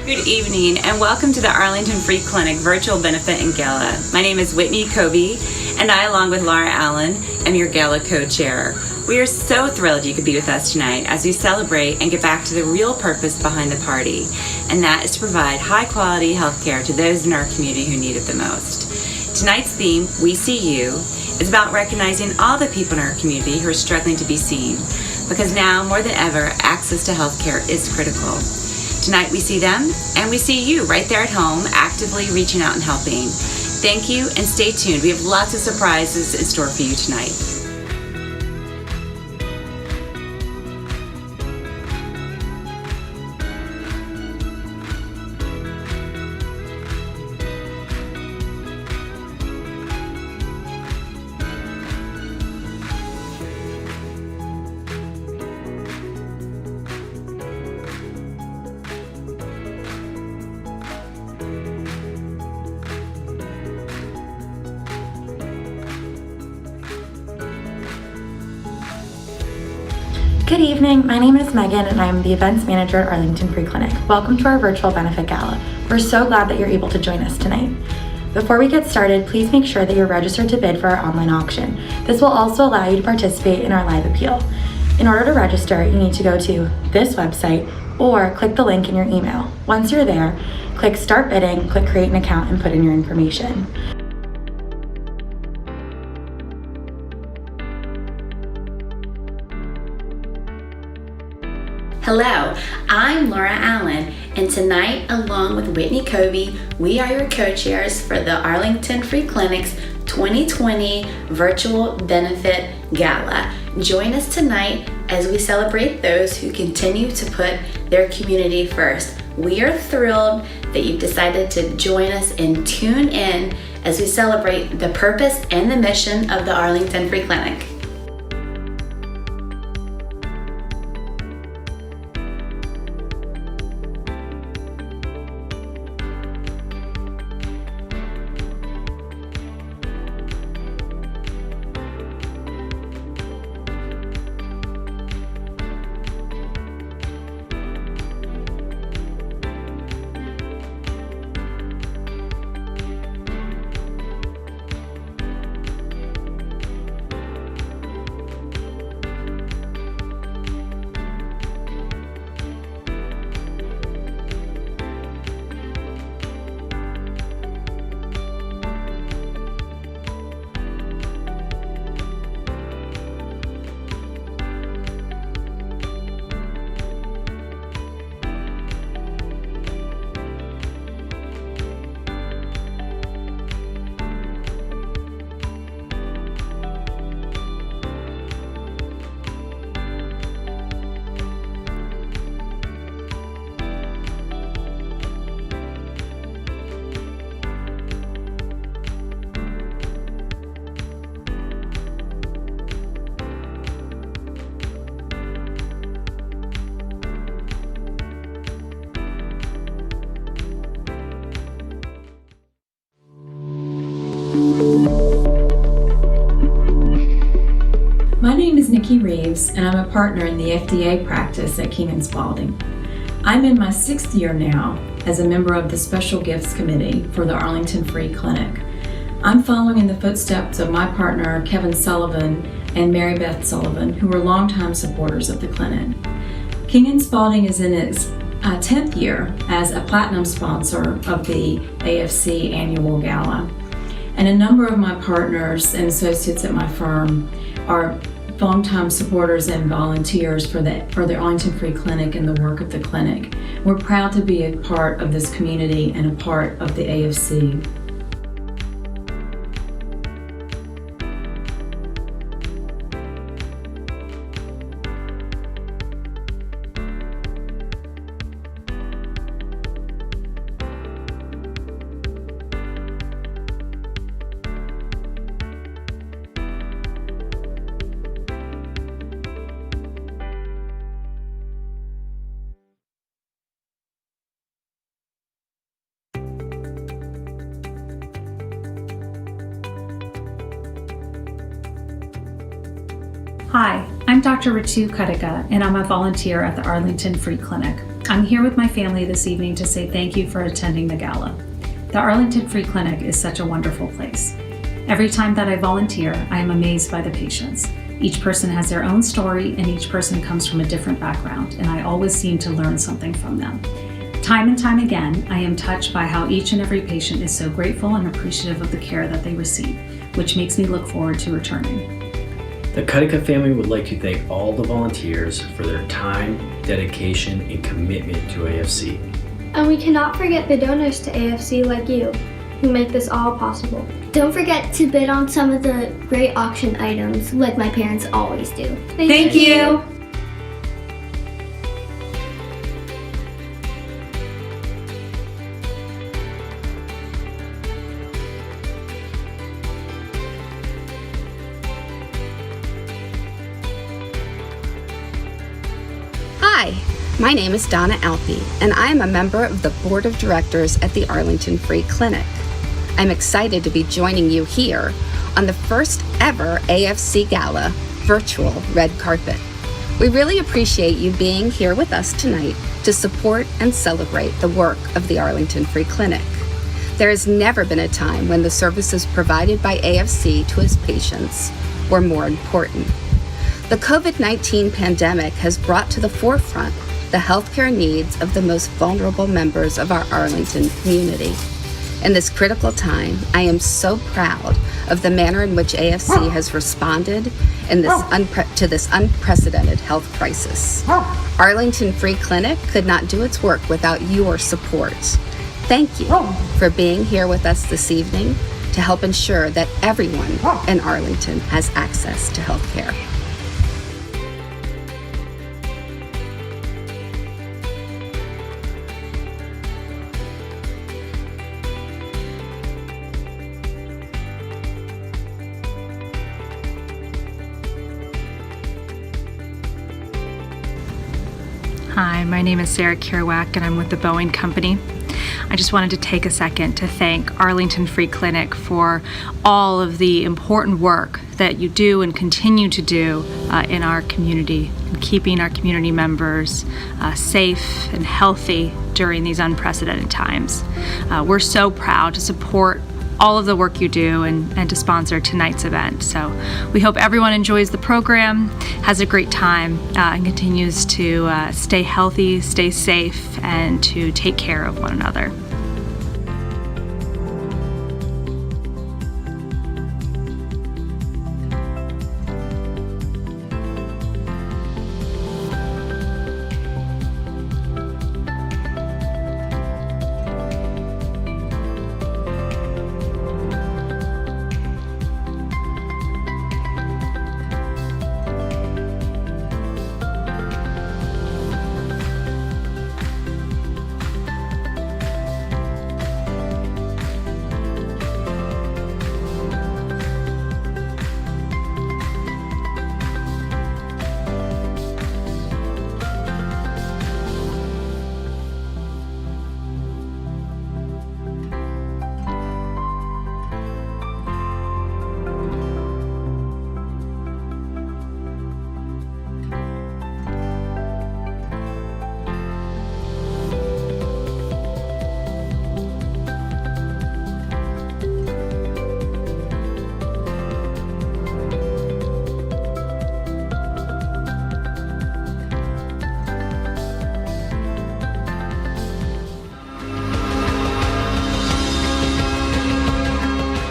Good evening and welcome to the Arlington Free Clinic Virtual Benefit and Gala. My name is Whitney Covey and I, along with Laura Allen, am your Gala co-chair. We are so thrilled you could be with us tonight as we celebrate and get back to the real purpose behind the party, and that is to provide high-quality health care to those in our community who need it the most. Tonight's theme, We See You, is about recognizing all the people in our community who are struggling to be seen, because now more than ever, access to health care is critical. Tonight we see them and we see you right there at home actively reaching out and helping. Thank you and stay tuned. We have lots of surprises in store for you tonight. Good evening, my name is Megan and I'm the events manager at Arlington Free Clinic. Welcome to our virtual benefit gala. We're so glad that you're able to join us tonight. Before we get started, please make sure that you're registered to bid for our online auction. This will also allow you to participate in our live appeal. In order to register, you need to go to this website or click the link in your email. Once you're there, click start bidding, click create an account and put in your information. Hello, I'm Laura Allen, and tonight, along with Whitney Covey, we are your co-chairs for the Arlington Free Clinic's 2020 Virtual Benefit Gala. Join us tonight as we celebrate those who continue to put their community first. We are thrilled that you've decided to join us and tune in as we celebrate the purpose and the mission of the Arlington Free Clinic. My name is Nikki Reeves and I'm a partner in the FDA practice at King & Spalding. I'm in my 6th year now as a member of the Special Gifts Committee for the Arlington Free Clinic. I'm following in the footsteps of my partner Kevin Sullivan and Mary Beth Sullivan, who were longtime supporters of the clinic. King & Spalding is in its 10th year as a platinum sponsor of the AFC annual gala. And a number of my partners and associates at my firm are longtime supporters and volunteers for the Arlington Free Clinic and the work of the clinic. We're proud to be a part of this community and a part of the AFC. Hi, I'm Dr. Ritu Kadika, and I'm a volunteer at the Arlington Free Clinic. I'm here with my family this evening to say thank you for attending the gala. The Arlington Free Clinic is such a wonderful place. Every time that I volunteer, I am amazed by the patients. Each person has their own story and each person comes from a different background, and I always seem to learn something from them. Time and time again, I am touched by how each and every patient is so grateful and appreciative of the care that they receive, which makes me look forward to returning. The Cuddicut family would like to thank all the volunteers for their time, dedication, and commitment to AFC. And we cannot forget the donors to AFC like you, who make this all possible. Don't forget to bid on some of the great auction items like my parents always do. Thank you. Hi, my name is Donna Alpe, and I am a member of the Board of Directors at the Arlington Free Clinic. I'm excited to be joining you here on the first ever AFC Gala virtual red carpet. We really appreciate you being here with us tonight to support and celebrate the work of the Arlington Free Clinic. There has never been a time when the services provided by AFC to its patients were more important. The COVID-19 pandemic has brought to the forefront the healthcare needs of the most vulnerable members of our Arlington community. In this critical time, I am so proud of the manner in which AFC has responded in to this unprecedented health crisis. Arlington Free Clinic could not do its work without your support. Thank you for being here with us this evening to help ensure that everyone in Arlington has access to healthcare. Hi, my name is Sarah Kerouac and I'm with the Boeing Company. I just wanted to take a second to thank Arlington Free Clinic for all of the important work that you do and continue to do in our community, and keeping our community members safe and healthy during these unprecedented times. We're so proud to support all of the work you do and to sponsor tonight's event. So we hope everyone enjoys the program, has a great time, and continues to stay healthy, stay safe, and to take care of one another.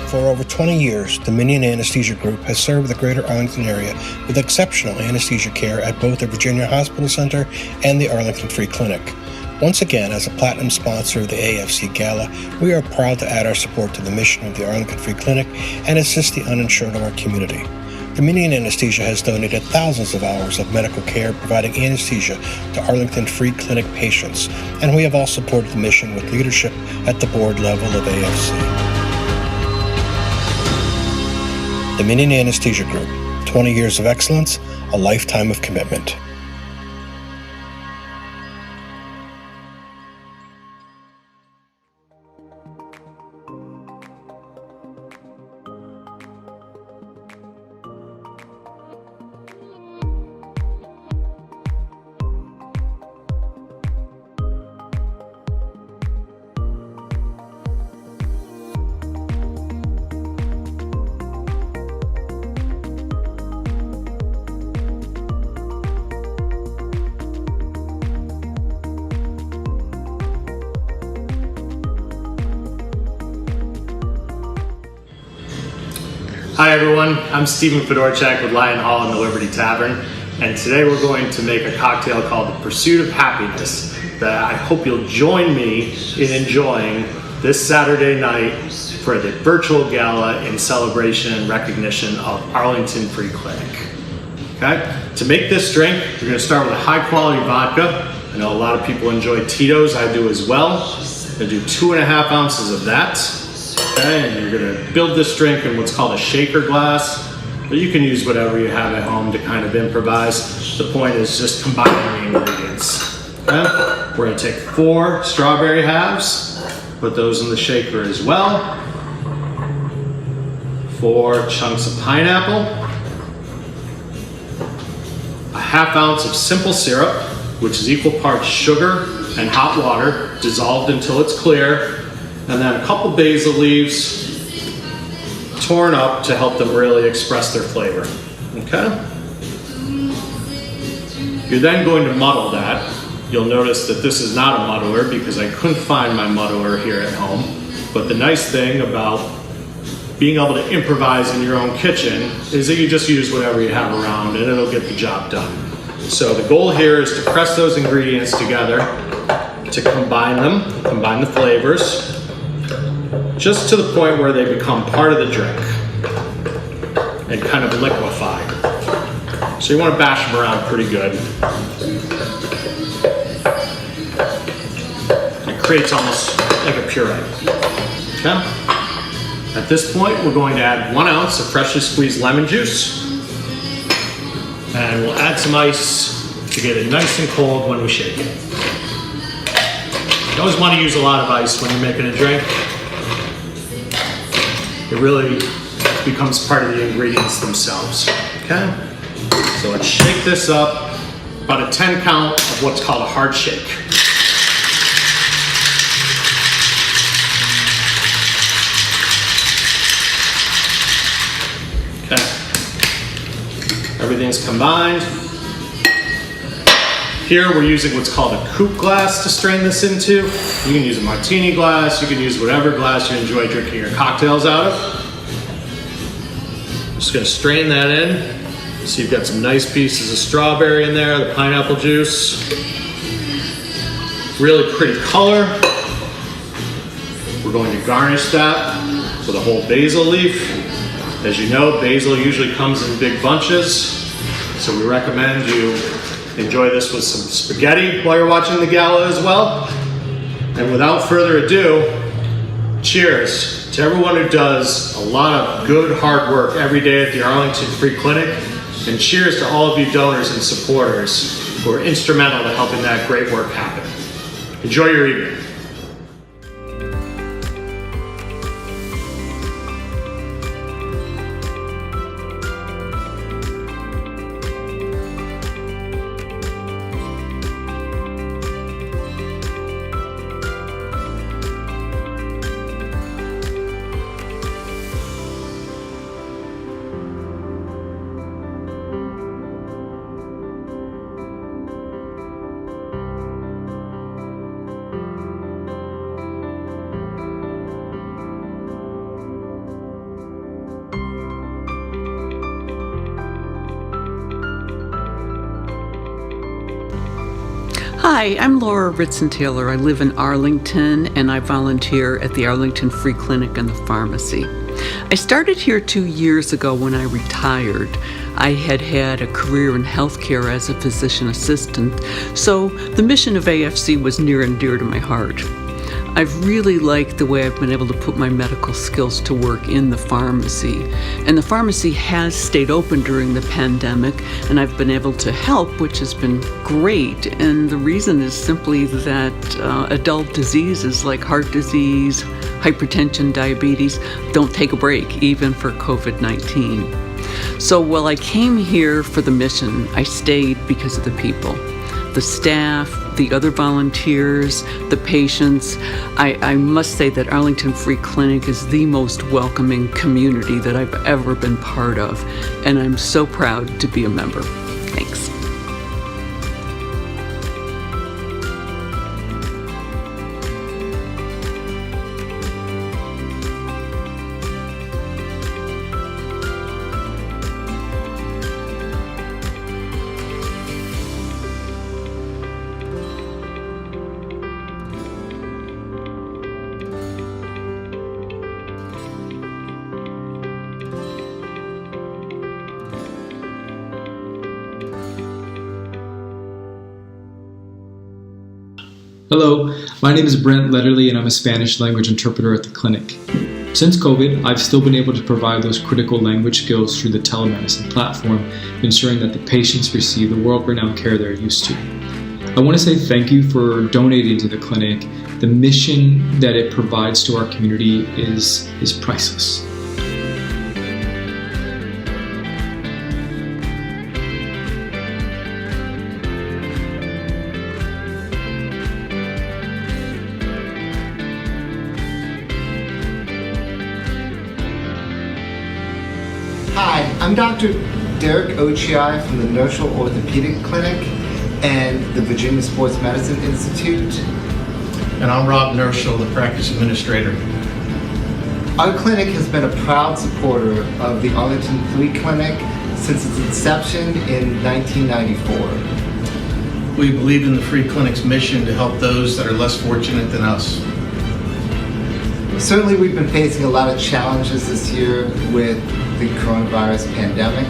For over 20 years, the Dominion Anesthesia Group has served the greater Arlington area with exceptional anesthesia care at both the Virginia Hospital Center and the Arlington Free Clinic. Once again, as a platinum sponsor of the AFC Gala, we are proud to add our support to the mission of the Arlington Free Clinic and assist the uninsured of our community. Dominion Anesthesia has donated thousands of hours of medical care providing anesthesia to Arlington Free Clinic patients, and we have all supported the mission with leadership at the board level of AFC. Dominion Anesthesia Group, 20 years of excellence, a lifetime of commitment. Hi everyone, I'm Stephen Fedorchak with Lion Hall and the Liberty Tavern, and today we're going to make a cocktail called the Pursuit of Happiness that I hope you'll join me in enjoying this Saturday night for the virtual gala in celebration and recognition of Arlington Free Clinic. Okay? To make this drink, we're going to start with a high quality vodka. I know a lot of people enjoy Tito's, I do as well. I'm going to do 2.5 ounces of that. Okay, and you're going to build this drink in what's called a shaker glass, but you can use whatever you have at home to kind of improvise. The point is just combining the ingredients. Okay? We're going to take 4 strawberry halves, put those in the shaker as well. 4 chunks of pineapple, a 1/2 ounce of simple syrup, which is equal parts sugar and hot water, dissolved until it's clear. And then a couple basil leaves torn up to help them really express their flavor. Okay? You're then going to muddle that. You'll notice that this is not a muddler because I couldn't find my muddler here at home. But the nice thing about being able to improvise in your own kitchen is that you just use whatever you have around and it'll get the job done. So the goal here is to press those ingredients together, to combine them, combine the flavors, just to the point where they become part of the drink and kind of liquefy. So you want to bash them around pretty good. It creates almost like a puree. Okay? At this point, we're going to add 1 ounce of freshly squeezed lemon juice. And we'll add some ice to get it nice and cold when we shake it. You always want to use a lot of ice when you're making a drink. It really becomes part of the ingredients themselves, okay? So let's shake this up, about a 10 count of what's called a hard shake. Okay, everything's combined. Here we're using what's called a coupe glass to strain this into. You can use a martini glass, you can use whatever glass you enjoy drinking your cocktails out of. Just gonna strain that in. So you've got some nice pieces of strawberry in there, the pineapple juice. Really pretty color. We're going to garnish that with a whole basil leaf. As you know, basil usually comes in big bunches, so we recommend you enjoy this with some spaghetti while you're watching the gala as well. And without further ado, cheers to everyone who does a lot of good hard work every day at the Arlington Free Clinic, and cheers to all of you donors and supporters who are instrumental to helping that great work happen. Enjoy your evening. Hi, I'm Laura Ritson-Taylor. I live in Arlington and I volunteer at the Arlington Free Clinic and the pharmacy. I started here 2 years ago when I retired. I had had a career in healthcare as a physician assistant, so the mission of AFC was near and dear to my heart. I've really liked the way I've been able to put my medical skills to work in the pharmacy. And the pharmacy has stayed open during the pandemic, and I've been able to help, which has been great. And the reason is simply that adult diseases like heart disease, hypertension, diabetes don't take a break, even for COVID-19. So while I came here for the mission, I stayed because of the people. The staff, the other volunteers, the patients. I must say that Arlington Free Clinic is the most welcoming community that I've ever been part of, and I'm so proud to be a member. Thanks. Hello, my name is Brent Letterly and I'm a Spanish language interpreter at the clinic. Since COVID, I've still been able to provide those critical language skills through the telemedicine platform, ensuring that the patients receive the world-renowned care they're used to. I want to say thank you for donating to the clinic. The mission that it provides to our community is priceless. Hi, I'm Dr. Derek Ochi from the Nerschel Orthopedic Clinic and the Virginia Sports Medicine Institute. And I'm Rob Nerschel, the practice administrator. Our clinic has been a proud supporter of the Arlington Free Clinic since its inception in 1994. We believe in the Free Clinic's mission to help those that are less fortunate than us. Certainly we've been facing a lot of challenges this year with the coronavirus pandemic.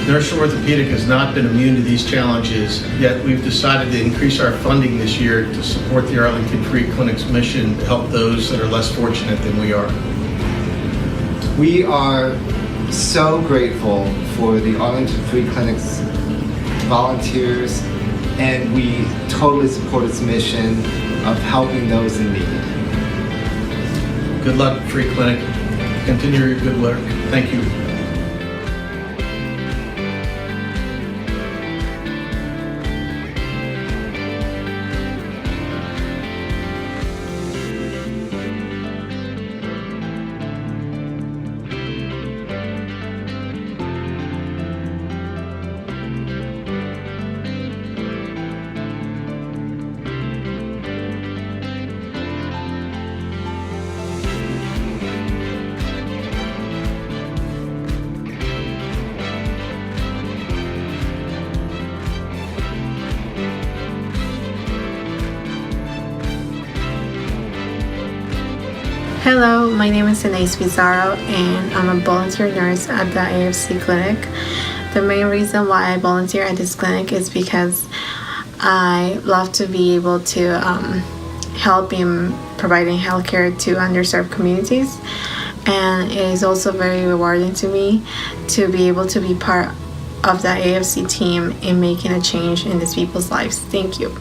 Nerschel Orthopedic has not been immune to these challenges, yet we've decided to increase our funding this year to support the Arlington Free Clinic's mission to help those that are less fortunate than we are. We are so grateful for the Arlington Free Clinic's volunteers, and we totally support its mission of helping those in need. Good luck, Free Clinic. Continue your good work. Thank you. Hello, my name is Anais Pizarro and I'm a volunteer nurse at the AFC clinic. The main reason why I volunteer at this clinic is because I love to be able to help in providing healthcare to underserved communities, and it is also very rewarding to me to be able to be part of the AFC team in making a change in these people's lives. Thank you.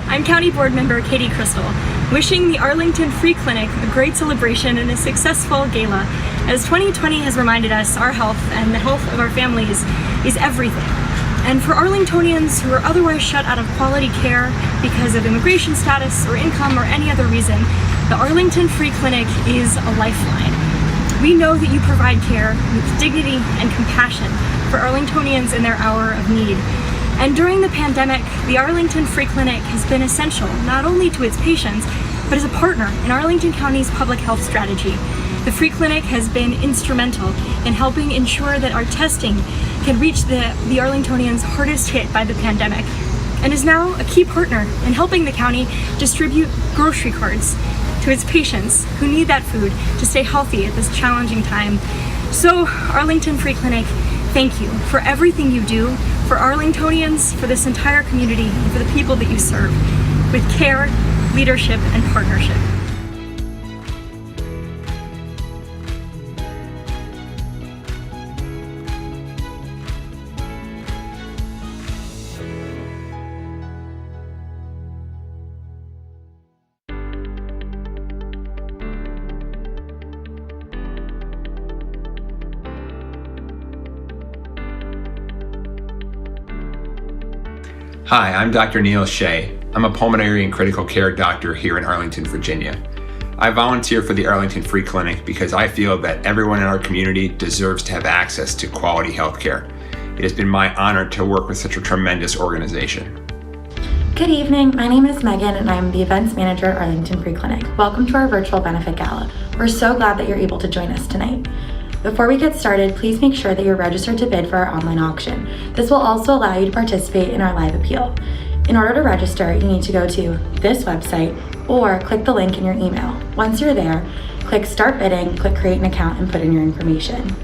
I'm County Board Member Katie Crystal, wishing the Arlington Free Clinic a great celebration and a successful gala, as 2020 has reminded us our health and the health of our families is everything. And for Arlingtonians who are otherwise shut out of quality care because of immigration status or income or any other reason, the Arlington Free Clinic is a lifeline. We know that you provide care with dignity and compassion for Arlingtonians in their hour of need. And during the pandemic, the Arlington Free Clinic has been essential not only to its patients, but as a partner in Arlington County's public health strategy. The Free Clinic has been instrumental in helping ensure that our testing can reach the Arlingtonians hardest hit by the pandemic, and is now a key partner in helping the county distribute grocery cards to its patients who need that food to stay healthy at this challenging time. So, Arlington Free Clinic, thank you for everything you do for Arlingtonians, for this entire community, and for the people that you serve, with care, leadership, and partnership. Hi, I'm Dr. Neil Shea. I'm a pulmonary and critical care doctor here in Arlington, Virginia. I volunteer for the Arlington Free Clinic because I feel that everyone in our community deserves to have access to quality health care. It has been my honor to work with such a tremendous organization. Good evening, my name is Megan and I'm the events manager at Arlington Free Clinic. Welcome to our virtual benefit gala. We're so glad that you're able to join us tonight. Before we get started, please make sure that you're registered to bid for our online auction. This will also allow you to participate in our live appeal. In order to register, you need to go to this website or click the link in your email. Once you're there, click Start Bidding, click Create an Account, and put in your information.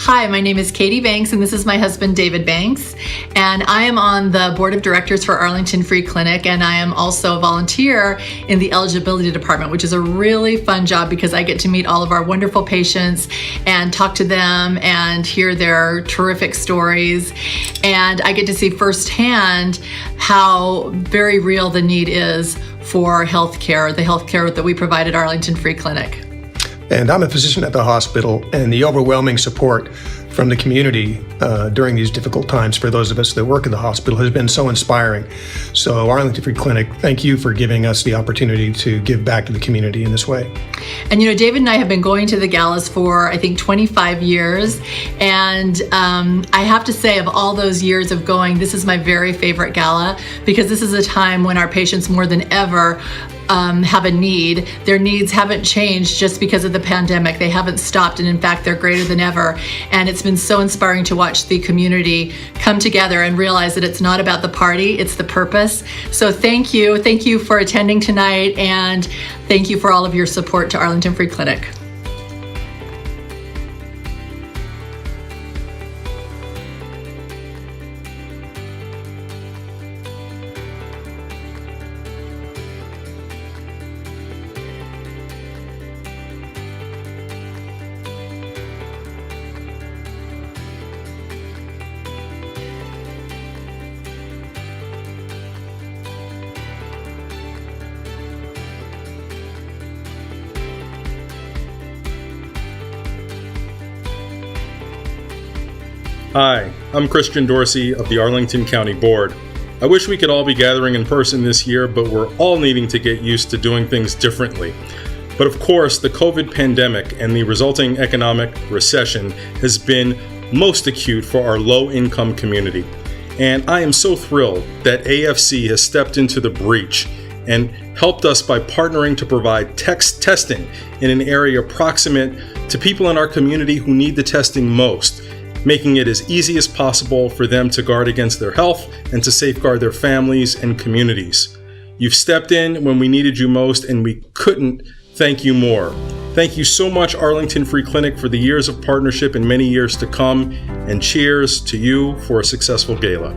Hi, my name is Katie Banks and this is my husband David Banks, and I am on the board of directors for Arlington Free Clinic, and I am also a volunteer in the eligibility department, which is a really fun job because I get to meet all of our wonderful patients and talk to them and hear their terrific stories, and I get to see firsthand how very real the need is for healthcare, the healthcare that we provide at Arlington Free Clinic. And I'm a physician at the hospital, and the overwhelming support from the community during these difficult times for those of us that work in the hospital has been so inspiring. So Arlington Free Clinic, thank you for giving us the opportunity to give back to the community in this way. And you know, David and I have been going to the galas for, I think, 25 years. And I have to say, of all those years of going, this is my very favorite gala because this is a time when our patients more than ever have a need. Their needs haven't changed just because of the pandemic. They haven't stopped, and in fact, they're greater than ever. And it's been so inspiring to watch the community come together and realize that it's not about the party, it's the purpose. So thank you. Thank you for attending tonight, and thank you for all of your support to Arlington Free Clinic. Hi, I'm Christian Dorsey of the Arlington County Board. I wish we could all be gathering in person this year, but we're all needing to get used to doing things differently. But of course, the COVID pandemic and the resulting economic recession has been most acute for our low-income community. And I am so thrilled that AFC has stepped into the breach and helped us by partnering to provide testing in an area proximate to people in our community who need the testing most, making it as easy as possible for them to guard against their health and to safeguard their families and communities. You've stepped in when we needed you most, and we couldn't thank you more. Thank you so much, Arlington Free Clinic, for the years of partnership and many years to come, and cheers to you for a successful gala.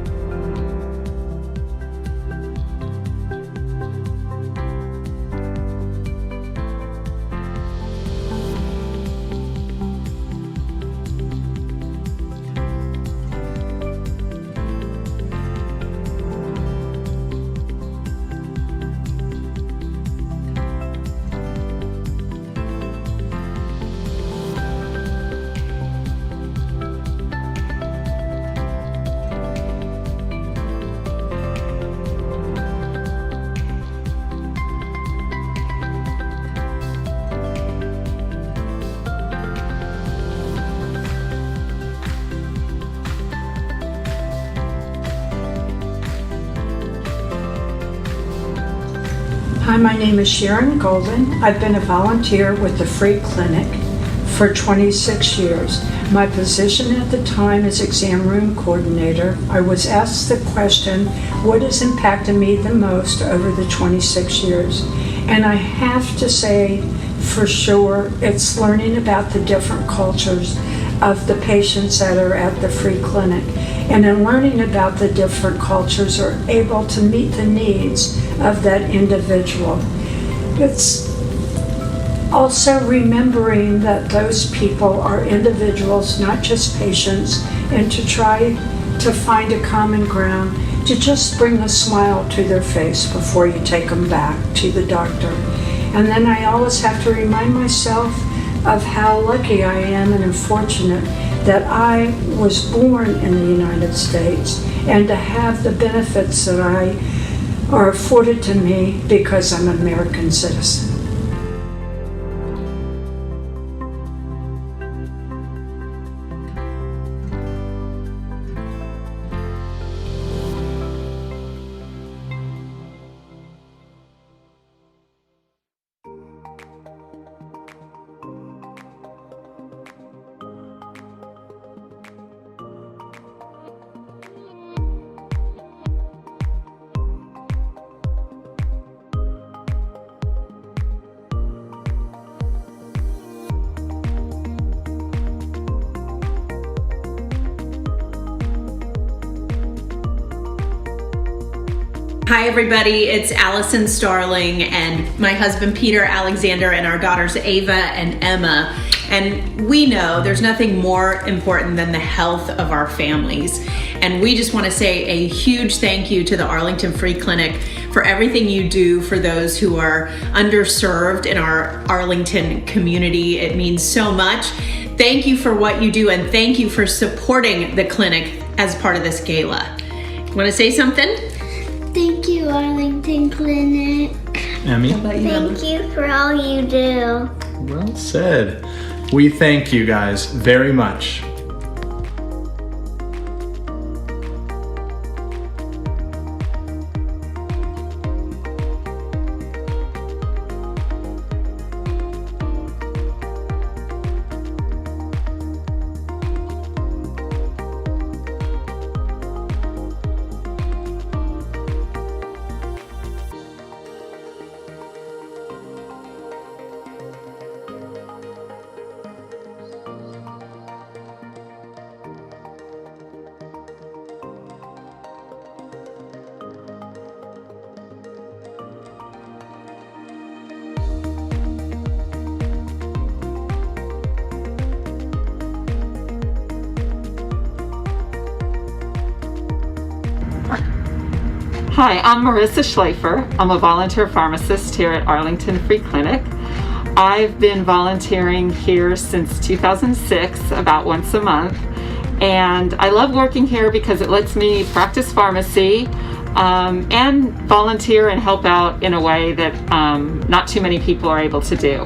Hi, my name is Sharon Golden. I've been a volunteer with the Free Clinic for 26 years. My position at the time is exam room coordinator. I was asked the question, what has impacted me the most over the 26 years? And I have to say, for sure, it's learning about the different cultures of the patients that are at the Free Clinic. And in learning about the different cultures, are able to meet the needs of that individual. It's also remembering that those people are individuals, not just patients, and to try to find a common ground, to just bring a smile to their face before you take them back to the doctor. And then I always have to remind myself of how lucky I am and fortunate that I was born in the United States and to have the benefits that are afforded to me because I'm an American citizen. Hi everybody, it's Allison Starling and my husband Peter Alexander and our daughters Ava and Emma. And we know there's nothing more important than the health of our families. And we just want to say a huge thank you to the Arlington Free Clinic for everything you do for those who are underserved in our Arlington community. It means so much. Thank you for what you do and thank you for supporting the clinic as part of this gala. Want to say something? Thank you, Arlington Clinic. Emmy? Thank you for all you do. Well said. We thank you guys very much. Hi, I'm Marissa Schleifer. I'm a volunteer pharmacist here at Arlington Free Clinic. I've been volunteering here since 2006, about once a month. And I love working here because it lets me practice pharmacy and volunteer and help out in a way that not too many people are able to do.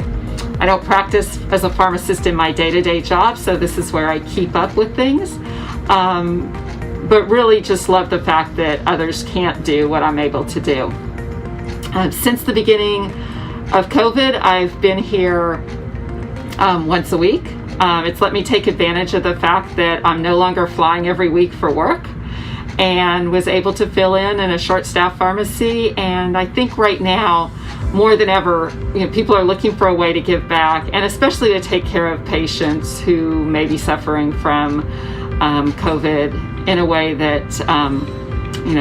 I don't practice as a pharmacist in my day-to-day job, so this is where I keep up with things. But really just love the fact that others can't do what I'm able to do. Since the beginning of COVID, I've been here once a week. It's let me take advantage of the fact that I'm no longer flying every week for work and was able to fill in a short staff pharmacy. And I think right now, more than ever, people are looking for a way to give back and especially to take care of patients who may be suffering from COVID in a way that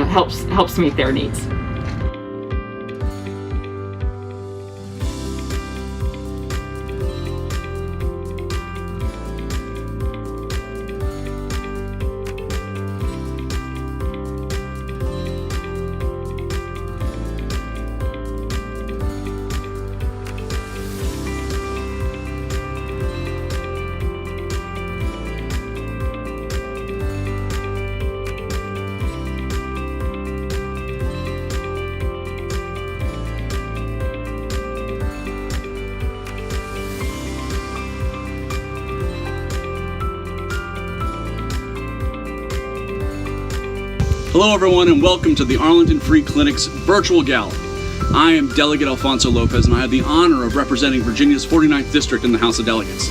helps meet their needs. Hello everyone and welcome to the Arlington Free Clinic's virtual gala. I am Delegate Alfonso Lopez, and I have the honor of representing Virginia's 49th District in the House of Delegates.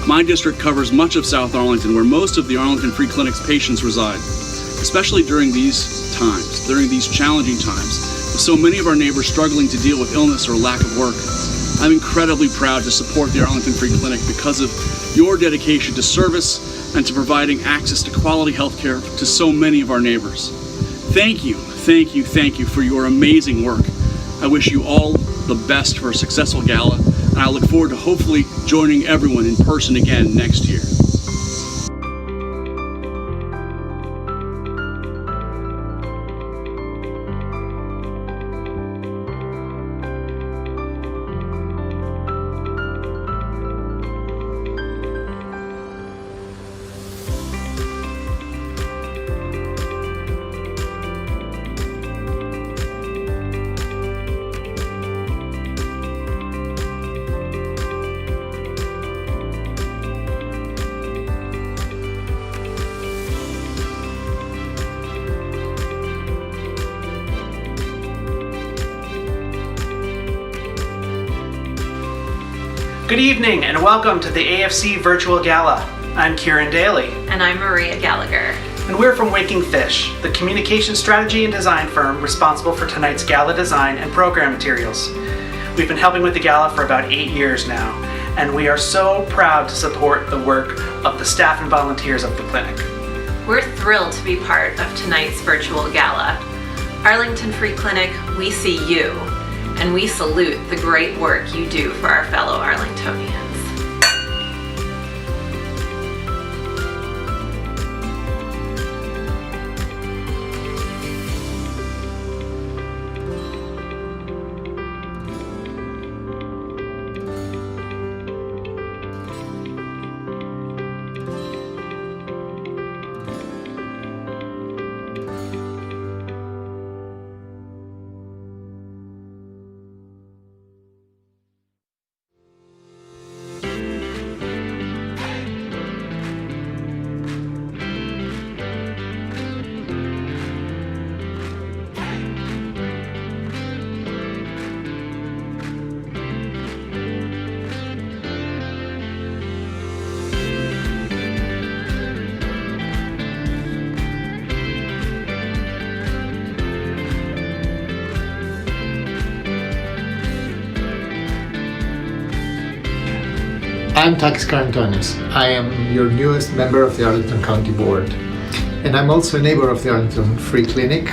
My district covers much of South Arlington, where most of the Arlington Free Clinic's patients reside, especially during these times, during these challenging times, with so many of our neighbors struggling to deal with illness or lack of work. I'm incredibly proud to support the Arlington Free Clinic because of your dedication to service and to providing access to quality health care to so many of our neighbors. Thank you for your amazing work. I wish you all the best for a successful gala, and I look forward to hopefully joining everyone in person again next year. Good evening and welcome to the AFC Virtual Gala. I'm Kieran Daly. And I'm Maria Gallagher. And we're from Waking Fish, the communication strategy and design firm responsible for tonight's gala design and program materials. We've been helping with the gala for about 8 years now, and we are so proud to support the work of the staff and volunteers of the clinic. We're thrilled to be part of tonight's virtual gala. Arlington Free Clinic, we see you. And we salute the great work you do for our fellow Arlingtonians. I'm Takis Karantonis. I am your newest member of the Arlington County Board. And I'm also a neighbor of the Arlington Free Clinic,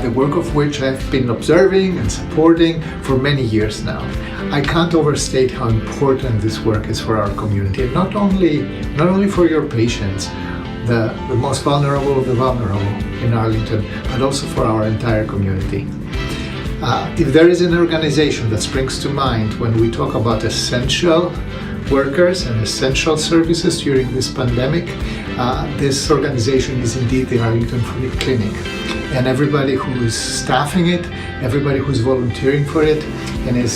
the work of which I've been observing and supporting for many years now. I can't overstate how important this work is for our community, and not only for your patients, the most vulnerable of the vulnerable in Arlington, but also for our entire community. If there is an organization that springs to mind when we talk about essential workers and essential services during this pandemic, this organization is indeed the Arlington Free Clinic. And everybody who's staffing it, everybody who's volunteering for it, and is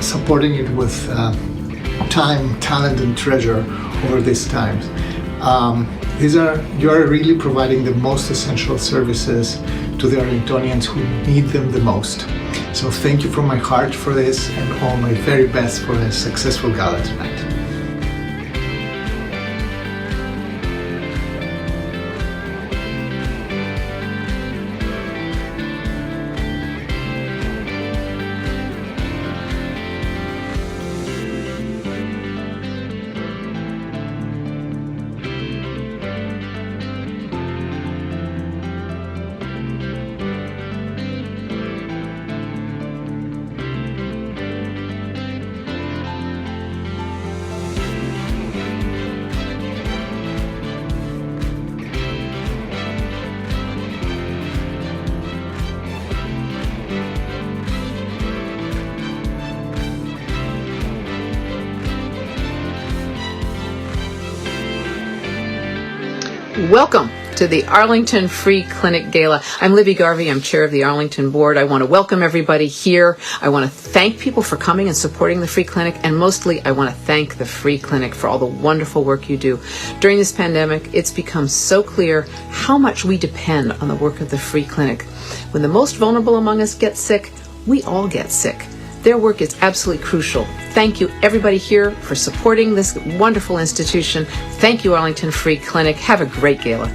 supporting it with time, talent, and treasure over these times. You are really providing the most essential services to the Arlingtonians who need them the most. So thank you from my heart for this, and all my very best for a successful gala tonight. Welcome to the Arlington Free Clinic Gala. I'm Libby Garvey. I'm chair of the Arlington board. I want to welcome everybody here. I want to thank people for coming and supporting the Free Clinic, and mostly I want to thank the Free Clinic for all the wonderful work you do. During this pandemic, it's become so clear how much we depend on the work of the Free Clinic. When the most vulnerable among us get sick, we all get sick. Their work is absolutely crucial. Thank you, everybody here, for supporting this wonderful institution. Thank you, Arlington Free Clinic. Have a great gala.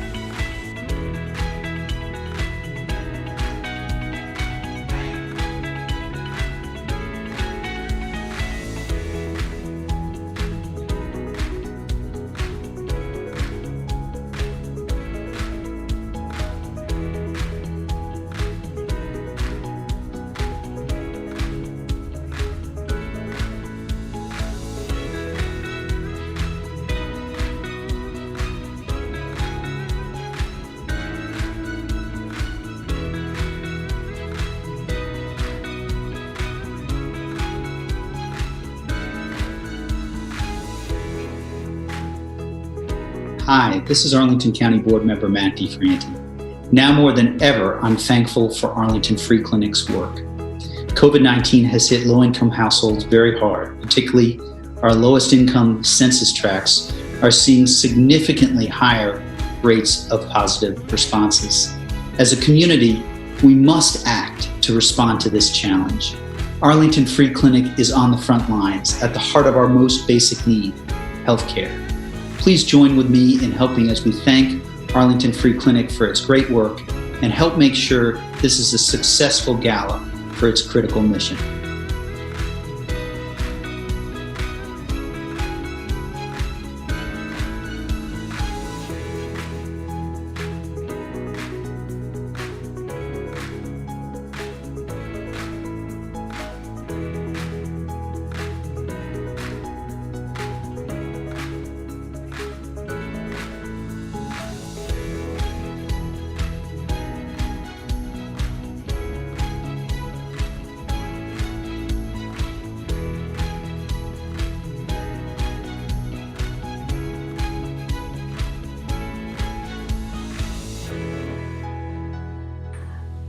Hi, this is Arlington County Board Member Matt DeFranti. Now more than ever, I'm thankful for Arlington Free Clinic's work. COVID-19 has hit low-income households very hard, particularly our lowest income census tracts are seeing significantly higher rates of positive responses. As a community, we must act to respond to this challenge. Arlington Free Clinic is on the front lines at the heart of our most basic need, healthcare. Please join with me in helping as we thank Arlington Free Clinic for its great work and help make sure this is a successful gala for its critical mission.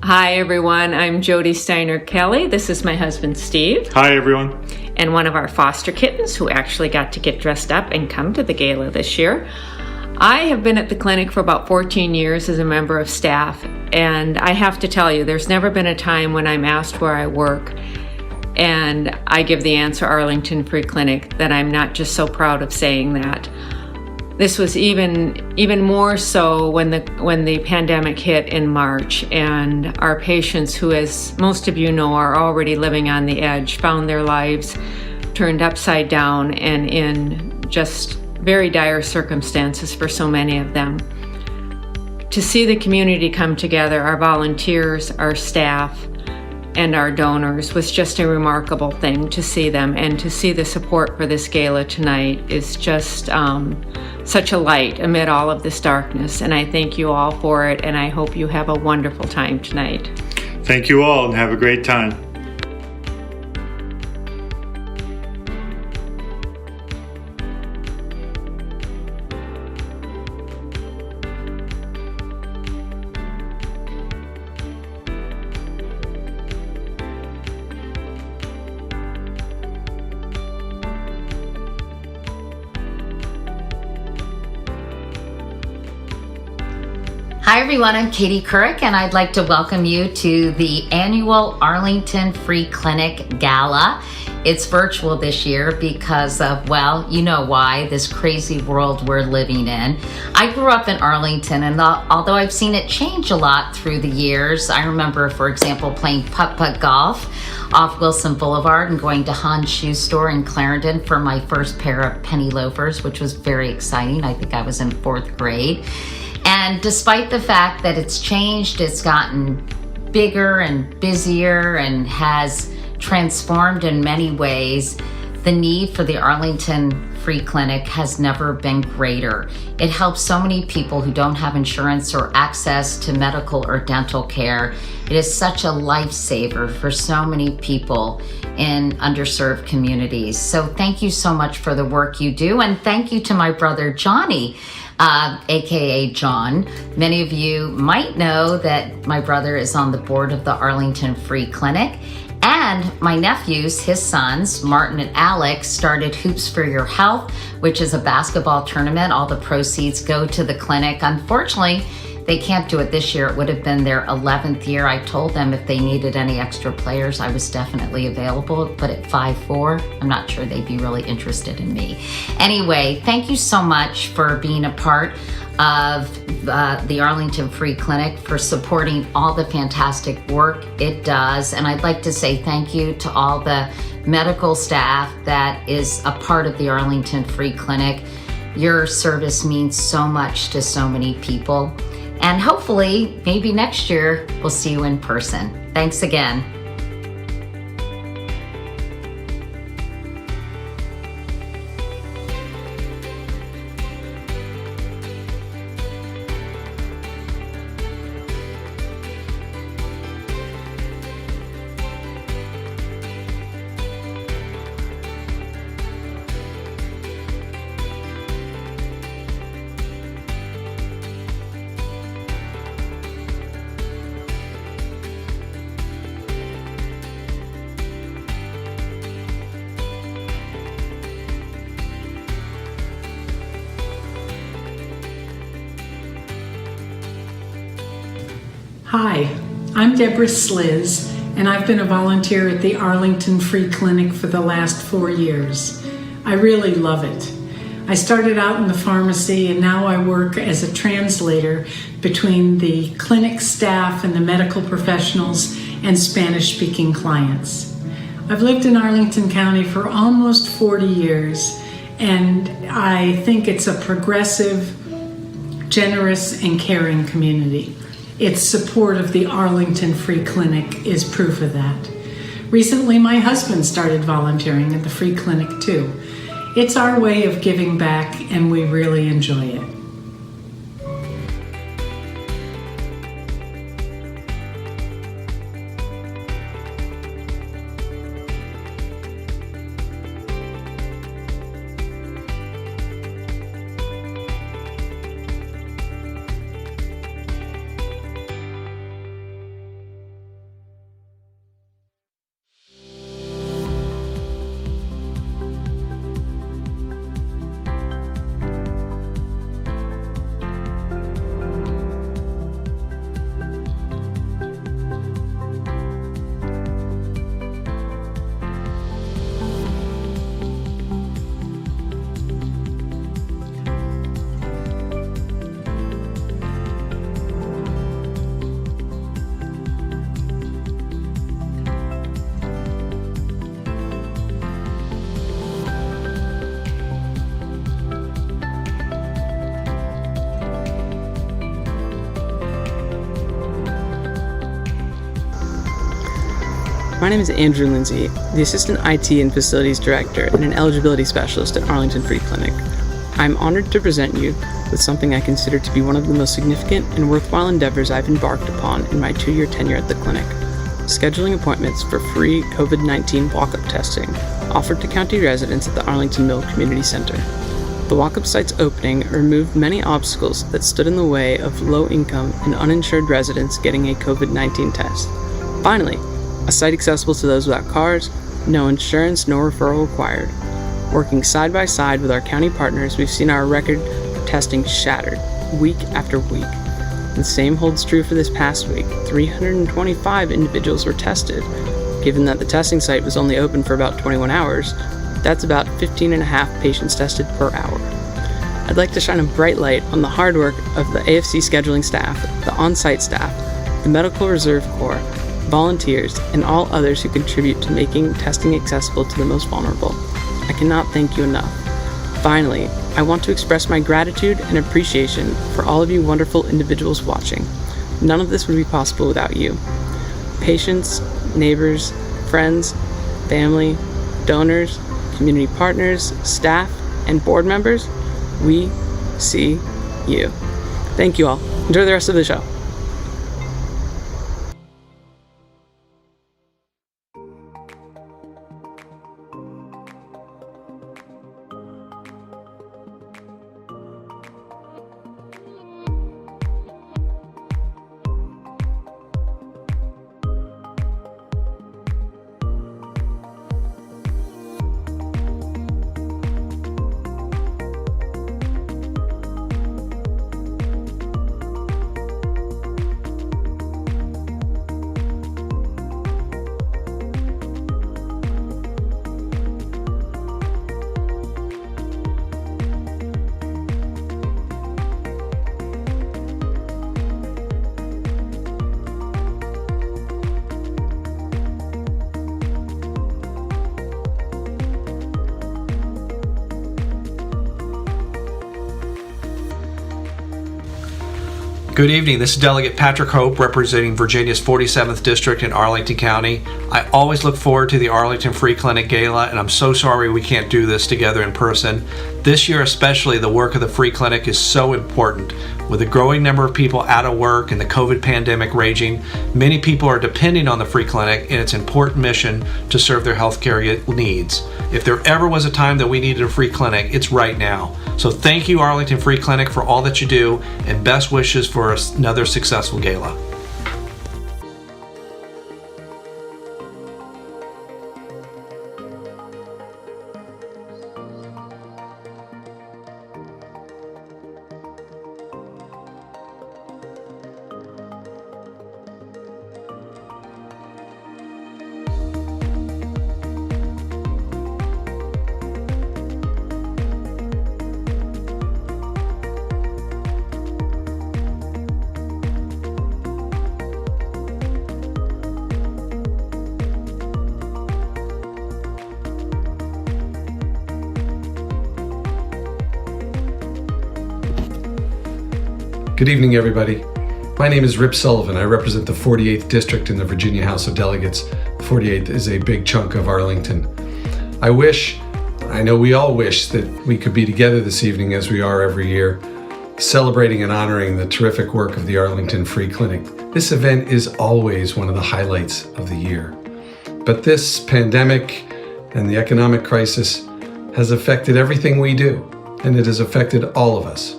Hi everyone, I'm Jody Steiner Kelly. This is my husband Steve. Hi everyone. And one of our foster kittens who actually got to get dressed up and come to the gala this year. I have been at the clinic for about 14 years as a member of staff, and I have to tell you, there's never been a time when I'm asked where I work and I give the answer Arlington Free Clinic that I'm not just so proud of saying that. This was even more so when the pandemic hit in March, and our patients, who, as most of you know, are already living on the edge, found their lives turned upside down and in just very dire circumstances for so many of them. To see the community come together, our volunteers, our staff, and our donors, was just a remarkable thing to see them, and to see the support for this gala tonight is just such a light amid all of this darkness, and I thank you all for it, and I hope you have a wonderful time tonight. Thank you all and have a great time. Hi everyone, I'm Katie Couric, and I'd like to welcome you to the annual Arlington Free Clinic Gala. It's virtual this year because of, well, you know why, this crazy world we're living in. I grew up in Arlington, and although I've seen it change a lot through the years, I remember, for example, playing putt-putt golf off Wilson Boulevard and going to Han's Shoe Store in Clarendon for my first pair of penny loafers, which was very exciting. I think I was in 4th grade. And despite the fact that it's changed, it's gotten bigger and busier and has transformed in many ways, the need for the Arlington Free Clinic has never been greater. It helps so many people who don't have insurance or access to medical or dental care. It is such a lifesaver for so many people in underserved communities. So thank you so much for the work you do, and thank you to my brother Johnny aka John. Many of you might know that my brother is on the board of the Arlington Free Clinic. And my nephews, his sons, Martin and Alex, started Hoops for Your Health, which is a basketball tournament. All the proceeds go to the clinic. Unfortunately, they can't do it this year. It would have been their 11th year. I told them if they needed any extra players, I was definitely available. But at 5'4", I'm not sure they'd be really interested in me. Anyway, thank you so much for being a part of the Arlington Free Clinic, for supporting all the fantastic work it does. And I'd like to say thank you to all the medical staff that is a part of the Arlington Free Clinic. Your service means so much to so many people. And hopefully, maybe next year, we'll see you in person. Thanks again. Hi, I'm Deborah Sliz, and I've been a volunteer at the Arlington Free Clinic for the last 4 years. I really love it. I started out in the pharmacy, and now I work as a translator between the clinic staff and the medical professionals and Spanish-speaking clients. I've lived in Arlington County for almost 40 years, and I think it's a progressive, generous, and caring community. Its support of the Arlington Free Clinic is proof of that. Recently, my husband started volunteering at the Free Clinic too. It's our way of giving back, and we really enjoy it. My name is Andrew Lindsay, the Assistant IT and Facilities Director and an Eligibility Specialist at Arlington Free Clinic. I'm honored to present you with something I consider to be one of the most significant and worthwhile endeavors I've embarked upon in my 2-year tenure at the clinic: scheduling appointments for free COVID-19 walk-up testing offered to county residents at the Arlington Mill Community Center. The walk-up site's opening removed many obstacles that stood in the way of low-income and uninsured residents getting a COVID-19 test. Finally, a site accessible to those without cars, no insurance, no referral required. Working side by side with our county partners, we've seen our record for testing shattered week after week. The same holds true for this past week. 325 individuals were tested. Given that the testing site was only open for about 21 hours, that's about 15.5 patients tested per hour. I'd like to shine a bright light on the hard work of the AFC scheduling staff, the on-site staff, the Medical Reserve Corps, volunteers, and all others who contribute to making testing accessible to the most vulnerable. I cannot thank you enough. Finally, I want to express my gratitude and appreciation for all of you wonderful individuals watching. None of this would be possible without you. Patients, neighbors, friends, family, donors, community partners, staff, and board members, we see you. Thank you all. Enjoy the rest of the show. Good evening. This is Delegate Patrick Hope representing Virginia's 47th District in Arlington County. I always look forward to the Arlington Free Clinic Gala, and I'm so sorry we can't do this together in person. This year especially, the work of the Free Clinic is so important. With a growing number of people out of work and the COVID pandemic raging, many people are depending on the Free Clinic and its important mission to serve their healthcare needs. If there ever was a time that we needed a free clinic, it's right now. So thank you, Arlington Free Clinic, for all that you do, and best wishes for another successful gala. Good evening, everybody. My name is Rip Sullivan. I represent the 48th District in the Virginia House of Delegates. The 48th is a big chunk of Arlington. I know we all wish that we could be together this evening as we are every year, celebrating and honoring the terrific work of the Arlington Free Clinic. This event is always one of the highlights of the year. But this pandemic and the economic crisis has affected everything we do, and it has affected all of us.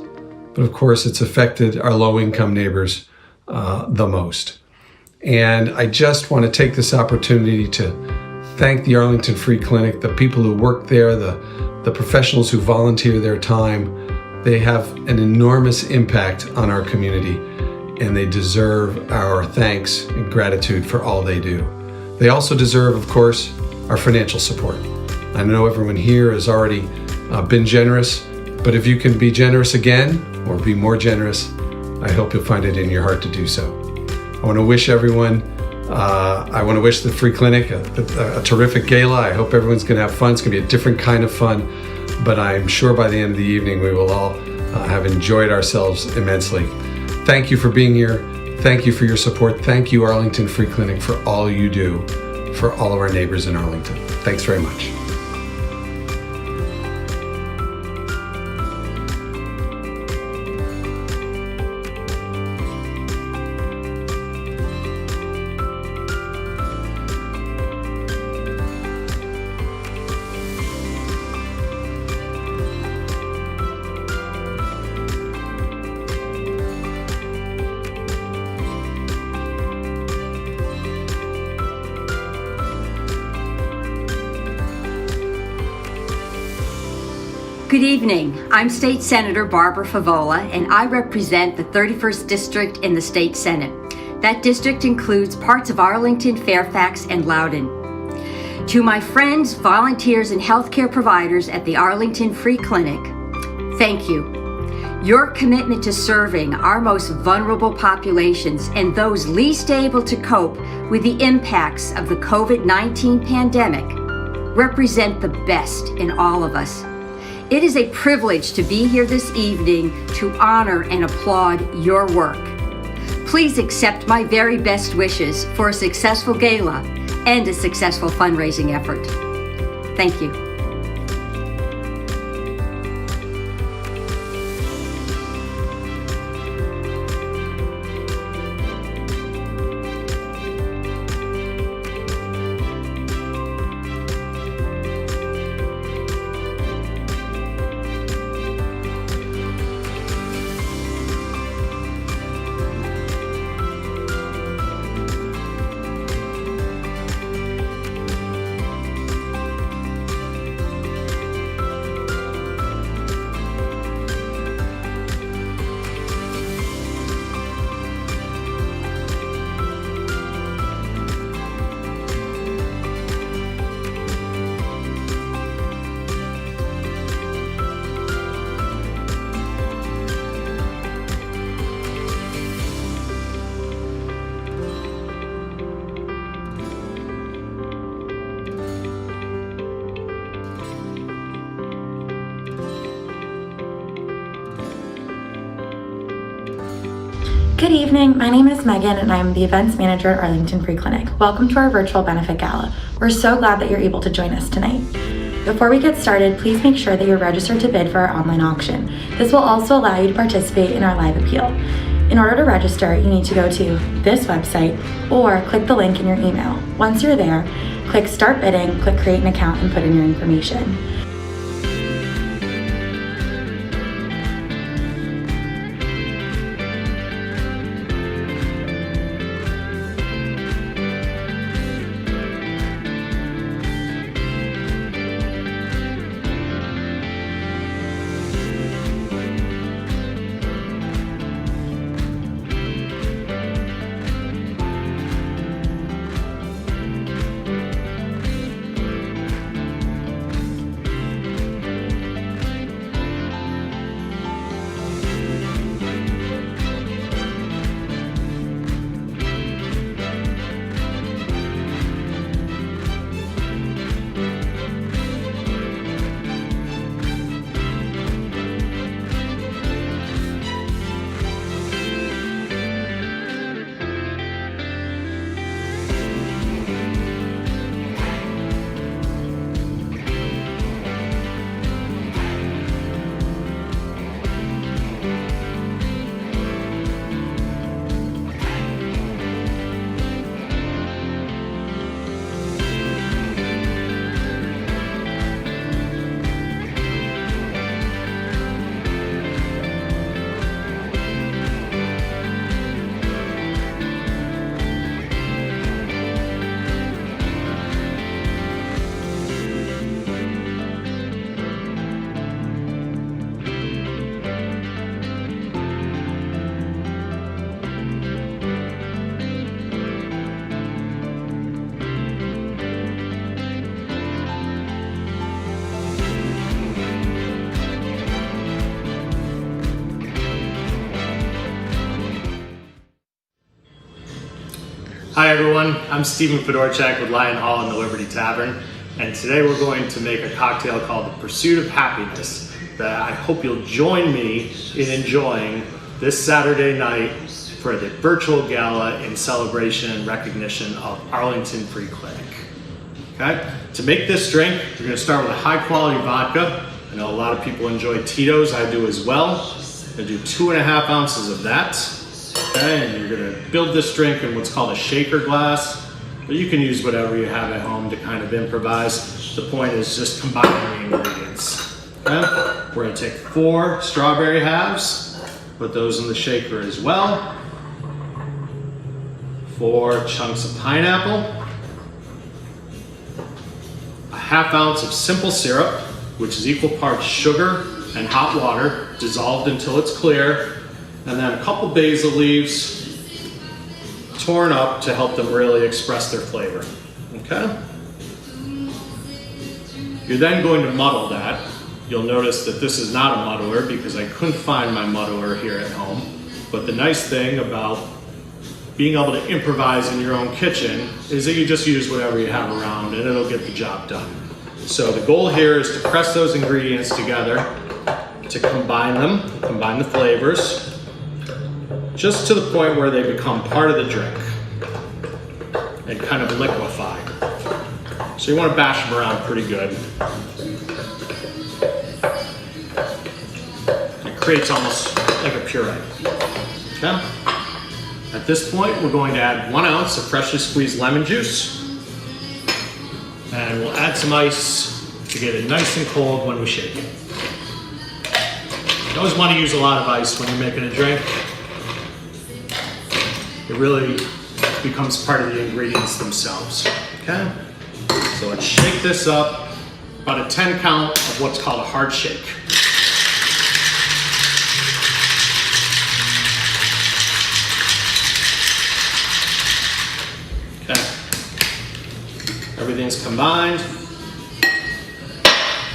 But of course, it's affected our low-income neighbors the most. And I just want to take this opportunity to thank the Arlington Free Clinic, the people who work there, the professionals who volunteer their time. They have an enormous impact on our community, and they deserve our thanks and gratitude for all they do. They also deserve, of course, our financial support. I know everyone here has already been generous, but if you can be generous again, or be more generous, I hope you'll find it in your heart to do so. I want to wish everyone, I want to wish the Free Clinic a terrific gala. I hope everyone's going to have fun. It's going to be a different kind of fun, but I'm sure by the end of the evening we will all have enjoyed ourselves immensely. Thank you for being here. Thank you for your support. Thank you, Arlington Free Clinic, for all you do for all of our neighbors in Arlington. Thanks very much. Good evening. I'm State Senator Barbara Favola, and I represent the 31st District in the State Senate. That district includes parts of Arlington, Fairfax, and Loudoun. To my friends, volunteers, and healthcare providers at the Arlington Free Clinic, thank you. Your commitment to serving our most vulnerable populations and those least able to cope with the impacts of the COVID-19 pandemic represent the best in all of us. It is a privilege to be here this evening to honor and applaud your work. Please accept my very best wishes for a successful gala and a successful fundraising effort. Thank you. Good evening, my name is Megan and I'm the events manager at Arlington Free Clinic. Welcome to our virtual benefit gala. We're so glad that you're able to join us tonight. Before we get started, please make sure that you're registered to bid for our online auction. This will also allow you to participate in our live appeal. In order to register, you need to go to this website or click the link in your email. Once you're there, click Start Bidding, click Create an Account, and put in your information. Hi everyone, I'm Stephen Fedorchak with Lion Hall and the Liberty Tavern, and today we're going to make a cocktail called the Pursuit of Happiness that I hope you'll join me in enjoying this Saturday night for the virtual gala in celebration and recognition of Arlington Free Clinic. Okay, to make this drink, we're going to start with a high quality vodka. I know a lot of people enjoy Tito's, I do as well. I'm going to do 2.5 ounces of that. Okay, and you're going to build this drink in what's called a shaker glass, but you can use whatever you have at home to kind of improvise. The point is just combining the ingredients. Okay? We're going to take 4 strawberry halves, put those in the shaker as well. 4 chunks of pineapple, a 1/2 ounce of simple syrup, which is equal parts sugar and hot water, dissolved until it's clear. And then a couple basil leaves torn up to help them really express their flavor. Okay? You're then going to muddle that. You'll notice that this is not a muddler because I couldn't find my muddler here at home. But the nice thing about being able to improvise in your own kitchen is that you just use whatever you have around and it'll get the job done. So the goal here is to press those ingredients together, to combine them, combine the flavors, just to the point where they become part of the drink and kind of liquefy. So you want to bash them around pretty good. It creates almost like a puree. Okay? At this point, we're going to add 1 ounce of freshly squeezed lemon juice. And we'll add some ice to get it nice and cold when we shake it. You always want to use a lot of ice when you're making a drink. It really becomes part of the ingredients themselves, okay? So let's shake this up, about a 10 count of what's called a hard shake. Okay, everything's combined.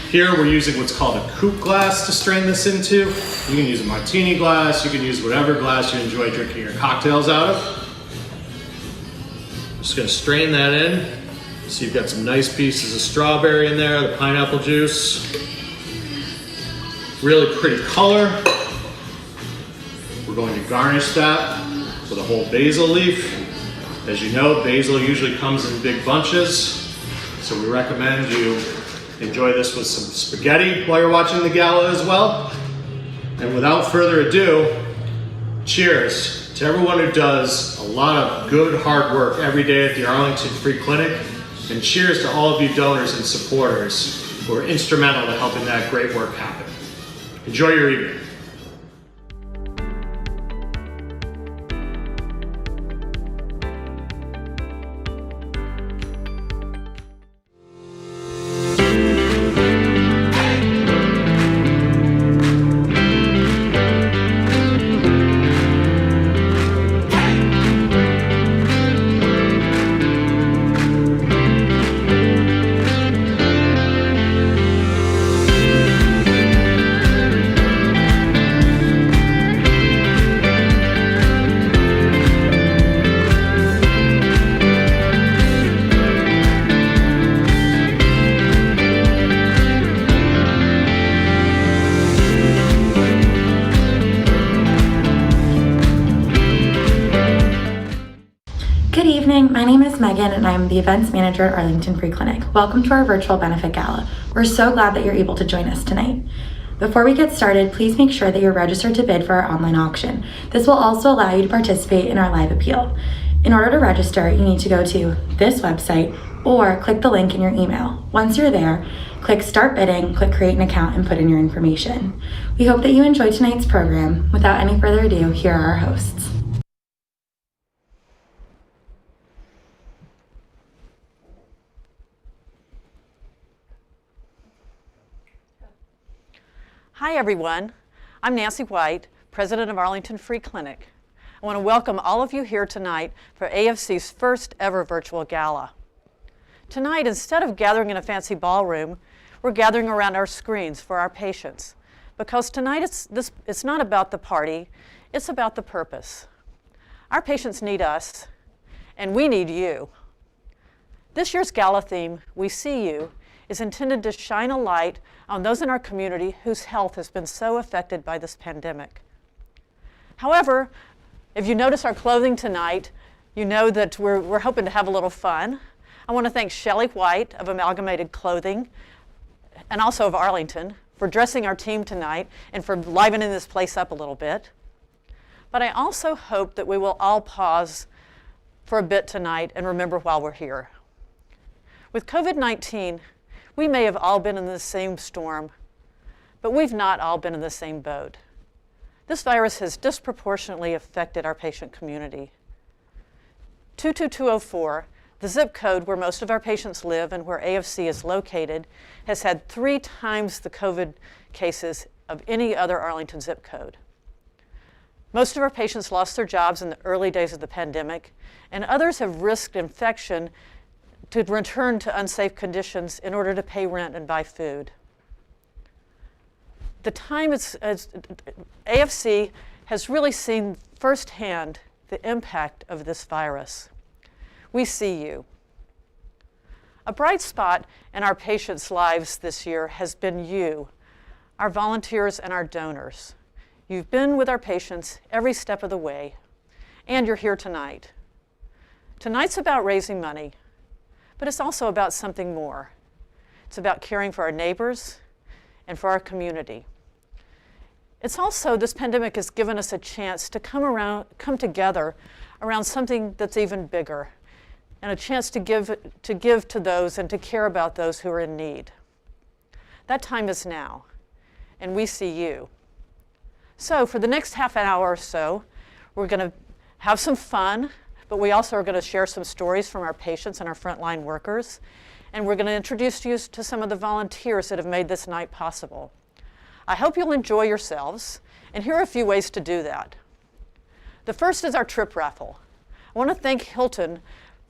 Here we're using what's called a coupe glass to strain this into. You can use a martini glass, you can use whatever glass you enjoy drinking your cocktails out of. Just gonna strain that in. So you've got some nice pieces of strawberry in there, the pineapple juice. Really pretty color. We're going to garnish that with a whole basil leaf. As you know, basil usually comes in big bunches, so we recommend you enjoy this with some spaghetti while you're watching the gala as well. And without further ado, cheers to everyone who does a lot of good hard work every day at the Arlington Free Clinic, and cheers to all of you donors and supporters who are instrumental to helping that great work happen. Enjoy your evening. My name is Megan and I'm the events manager at Arlington Free Clinic. Welcome to our virtual benefit gala. We're so glad that you're able to join us tonight. Before we get started, please make sure that you're registered to bid for our online auction. This will also allow you to participate in our live appeal. In order to register, you need to go to this website or click the link in your email. Once you're there, click start bidding, click create an account, and put in your information. We hope that you enjoy tonight's program. Without any further ado, here are our hosts. Hi everyone, I'm Nancy White, President of Arlington Free Clinic. I want to welcome all of you here tonight for AFC's first ever virtual gala. Tonight, instead of gathering in a fancy ballroom, we're gathering around our screens for our patients. Because tonight it's not about the party, it's about the purpose. Our patients need us, and we need you. This year's gala theme, We See You, is intended to shine a light on those in our community whose health has been so affected by this pandemic. However, if you notice our clothing tonight, you know that we're hoping to have a little fun. I want to thank Shelley White of Amalgamated Clothing and also of Arlington for dressing our team tonight and for livening this place up a little bit. But I also hope that we will all pause for a bit tonight and remember while we're here. With COVID-19, we may have all been in the same storm, but we've not all been in the same boat. This virus has disproportionately affected our patient community. 22204, the zip code where most of our patients live and where AFC is located, has had 3 times the COVID cases of any other Arlington zip code. Most of our patients lost their jobs in the early days of the pandemic, and others have risked infection to return to unsafe conditions in order to pay rent and buy food. The time AFC has really seen firsthand the impact of this virus. We see you. A bright spot in our patients' lives this year has been you, our volunteers and our donors. You've been with our patients every step of the way, and you're here tonight. Tonight's about raising money, but it's also about something more. It's about caring for our neighbors and for our community. It's also, this pandemic has given us a chance to come together around something that's even bigger, and a chance to give to those and to care about those who are in need. That time is now, and we see you. So for the next half an hour or so, we're gonna have some fun, but we also are going to share some stories from our patients and our frontline workers. And we're going to introduce you to some of the volunteers that have made this night possible. I hope you'll enjoy yourselves, and here are a few ways to do that. The first is our trip raffle. I want to thank Hilton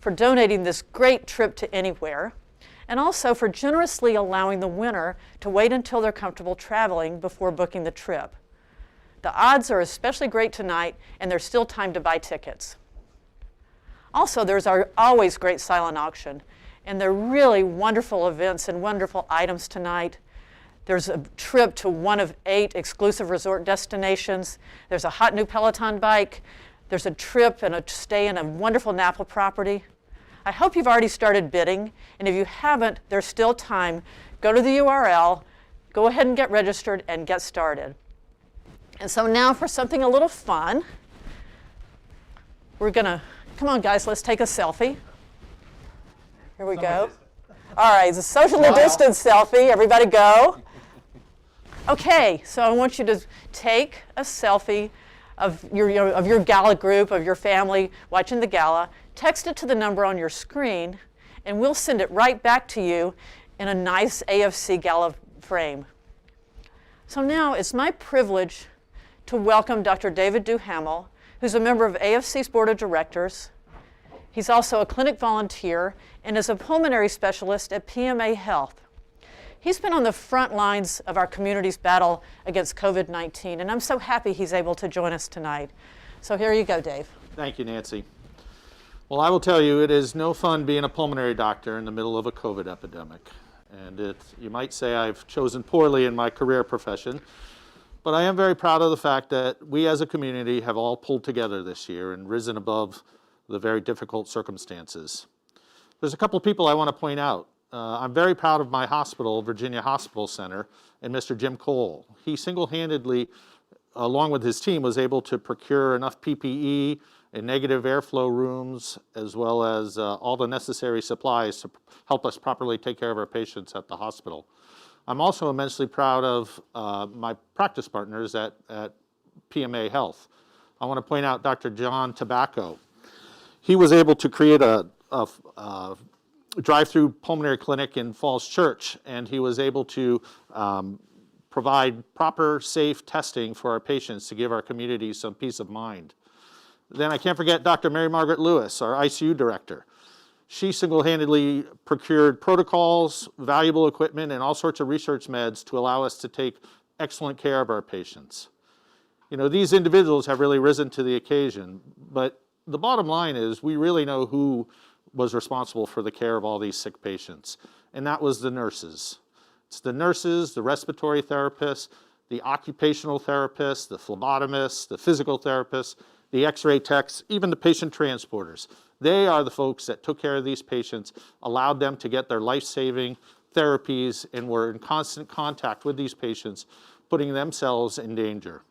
for donating this great trip to Anywhere, and also for generously allowing the winner to wait until they're comfortable traveling before booking the trip. The odds are especially great tonight, and there's still time to buy tickets. Also, there's our always great silent auction, and they're really wonderful events and wonderful items tonight. There's a trip to one of 8 exclusive resort destinations. There's a hot new Peloton bike. There's a trip and a stay in a wonderful Napa property. I hope you've already started bidding, and if you haven't, there's still time. Go to the URL, go ahead and get registered and get started. And so now for something a little fun, we're gonna, come on guys, let's take a selfie. Here we go. All right, it's a socially distanced selfie. Everybody go. Okay, so I want you to take a selfie of your gala group, of your family watching the gala. Text it to the number on your screen, and we'll send it right back to you in a nice AFC gala frame. So now it's my privilege to welcome Dr. David Duhamel, who's a member of AFC's Board of Directors. He's also a clinic volunteer and is a pulmonary specialist at PMA Health. He's been on the front lines of our community's battle against COVID-19, and I'm so happy he's able to join us tonight. So here you go, Dave. Thank you, Nancy. Well, I will tell you, it is no fun being a pulmonary doctor in the middle of a COVID epidemic. And you might say I've chosen poorly in my career profession, but I am very proud of the fact that we as a community have all pulled together this year and risen above the very difficult circumstances. There's a couple of people I want to point out. I'm very proud of my hospital, Virginia Hospital Center, and Mr. Jim Cole. He single-handedly, along with his team, was able to procure enough PPE and negative airflow rooms, as well as all the necessary supplies to help us properly take care of our patients at the hospital. I'm also immensely proud of my practice partners at PMA Health. I want to point out Dr. John Tobacco. He was able to create a drive-through pulmonary clinic in Falls Church, and he was able to provide proper, safe testing for our patients to give our community some peace of mind. Then I can't forget Dr. Mary Margaret Lewis, our ICU director. She single-handedly procured protocols, valuable equipment, and all sorts of research meds to allow us to take excellent care of our patients. You know, these individuals have really risen to the occasion, but the bottom line is we really know who was responsible for the care of all these sick patients, and that was the nurses. It's the nurses, the respiratory therapists, the occupational therapists, the phlebotomists, the physical therapists, the x-ray techs, even the patient transporters. They are the folks that took care of these patients, allowed them to get their life-saving therapies, and were in constant contact with these patients, putting themselves in danger.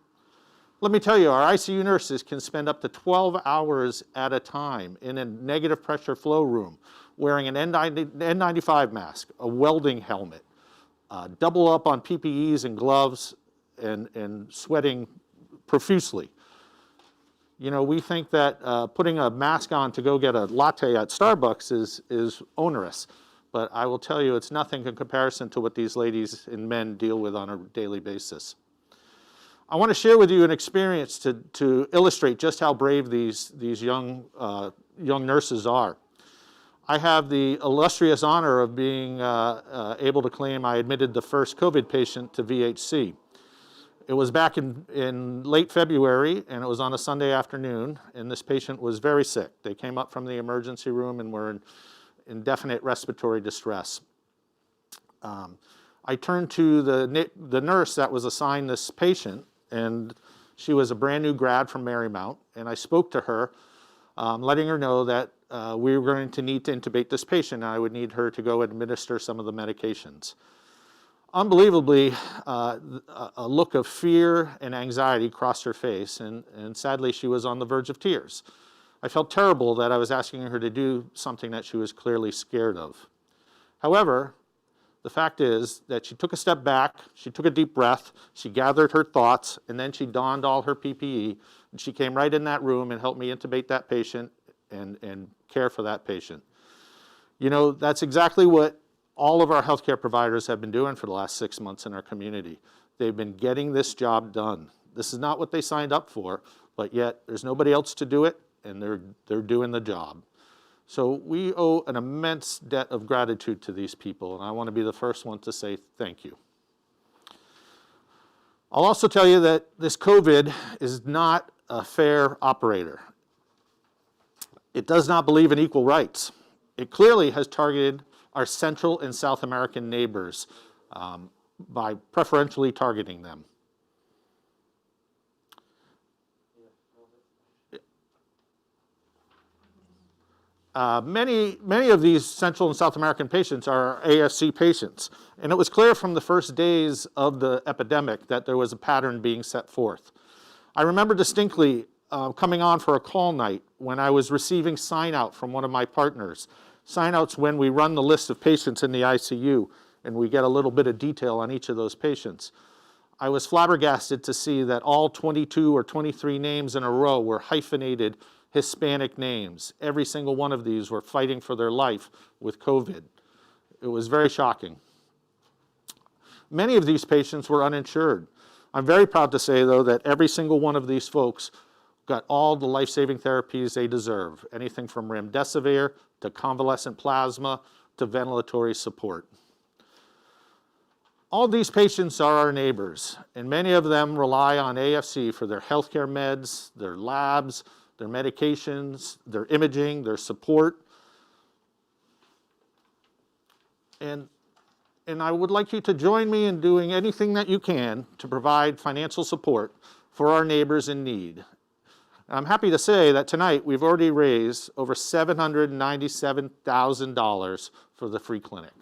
Let me tell you, our ICU nurses can spend up to 12 hours at a time in a negative pressure flow room, wearing an N95 mask, a welding helmet, double up on PPEs and gloves, and sweating profusely. You know, we think that putting a mask on to go get a latte at Starbucks is onerous, but I will tell you it's nothing in comparison to what these ladies and men deal with on a daily basis. I want to share with you an experience to illustrate just how brave these young nurses are. I have the illustrious honor of being able to claim I admitted the first COVID patient to VHC. It was back in late February, and it was on a Sunday afternoon, and this patient was very sick. They came up from the emergency room and were in indefinite respiratory distress. I turned to the nurse that was assigned this patient, and she was a brand new grad from Marymount, and I spoke to her, letting her know that we were going to need to intubate this patient, and I would need her to go administer some of the medications. Unbelievably, a look of fear and anxiety crossed her face, and sadly she was on the verge of tears. I felt terrible that I was asking her to do something that she was clearly scared of. However, the fact is that she took a step back, she took a deep breath, she gathered her thoughts, and then she donned all her PPE, and she came right in that room and helped me intubate that patient and care for that patient. You know, that's exactly what all of our healthcare providers have been doing for the last 6 months in our community. They've been getting this job done. This is not what they signed up for, but yet there's nobody else to do it, and they're doing the job. So we owe an immense debt of gratitude to these people, and I want to be the first one to say thank you. I'll also tell you that this COVID is not a fair operator. It does not believe in equal rights. It clearly has targeted our Central and South American neighbors by preferentially targeting them. Many of these Central and South American patients are ASC patients, and it was clear from the first days of the epidemic that there was a pattern being set forth. I remember distinctly coming on for a call night when I was receiving sign-out from one of my partners. Sign-outs when we run the list of patients in the ICU and we get a little bit of detail on each of those patients. I was flabbergasted to see that all 22 or 23 names in a row were hyphenated Hispanic names. Every single one of these were fighting for their life with COVID. It was very shocking. Many of these patients were uninsured. I'm very proud to say, though, that every single one of these folks got all the life-saving therapies they deserve, anything from remdesivir to convalescent plasma to ventilatory support. All these patients are our neighbors, and many of them rely on AFC for their healthcare meds, their labs, their medications, their imaging, their support. And I would like you to join me in doing anything that you can to provide financial support for our neighbors in need. I'm happy to say that tonight we've already raised over $797,000 for the free clinic.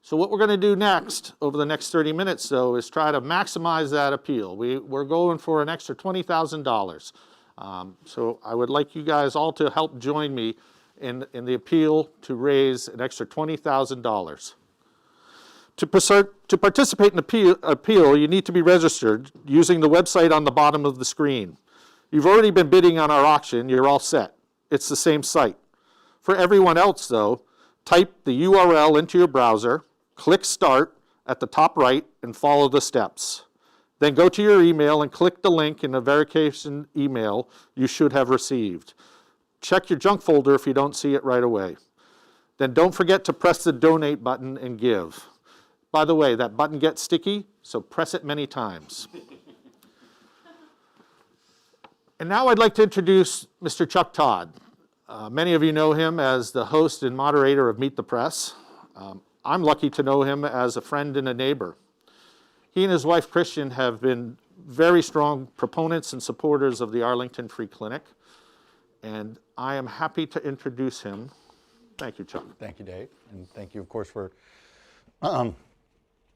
So what we're going to do next, over the next 30 minutes, though, is try to maximize that appeal. We're going for an extra $20,000. So I would like you guys all to help join me in the appeal to raise an extra $20,000. To participate in the appeal, you need to be registered using the website on the bottom of the screen. You've already been bidding on our auction. You're all set. It's the same site. For everyone else, though, type the URL into your browser, click Start at the top right, and follow the steps. Then go to your email and click the link in the verification email you should have received. Check your junk folder if you don't see it right away. Then don't forget to press the Donate button and give. By the way, that button gets sticky, so press it many times. And now I'd like to introduce Mr. Chuck Todd. Many of you know him as the host and moderator of Meet the Press. I'm lucky to know him as a friend and a neighbor. He and his wife, Christian, have been very strong proponents and supporters of the Arlington Free Clinic, and I am happy to introduce him. Thank you, Chuck. Thank you, Dave, and thank you, of course, for all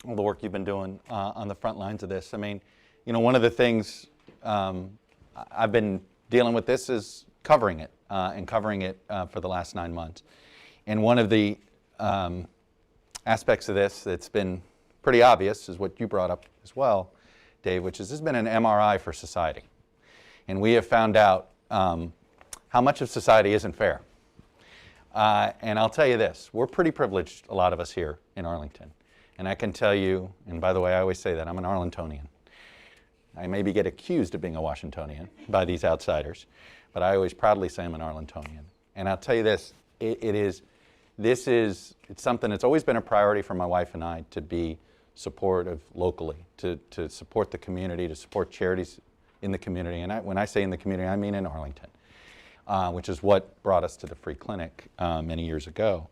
the work you've been doing on the front lines of this. I mean, you know, one of the things I've been dealing with this is covering it for the last 9 months. And one of the aspects of this that's been pretty obvious is what you brought up as well, Dave, which is this has been an MRI for society. And we have found out how much of society isn't fair. And I'll tell you this, we're pretty privileged, a lot of us here in Arlington. And I can tell you, and by the way, I always say that, I'm an Arlingtonian. I maybe get accused of being a Washingtonian by these outsiders, but I always proudly say I'm an Arlingtonian. And I'll tell you this, it's something that's always been a priority for my wife and I to be supportive locally, to support the community, to support charities in the community. And when I say in the community, I mean in Arlington, which is what brought us to the free clinic many years ago.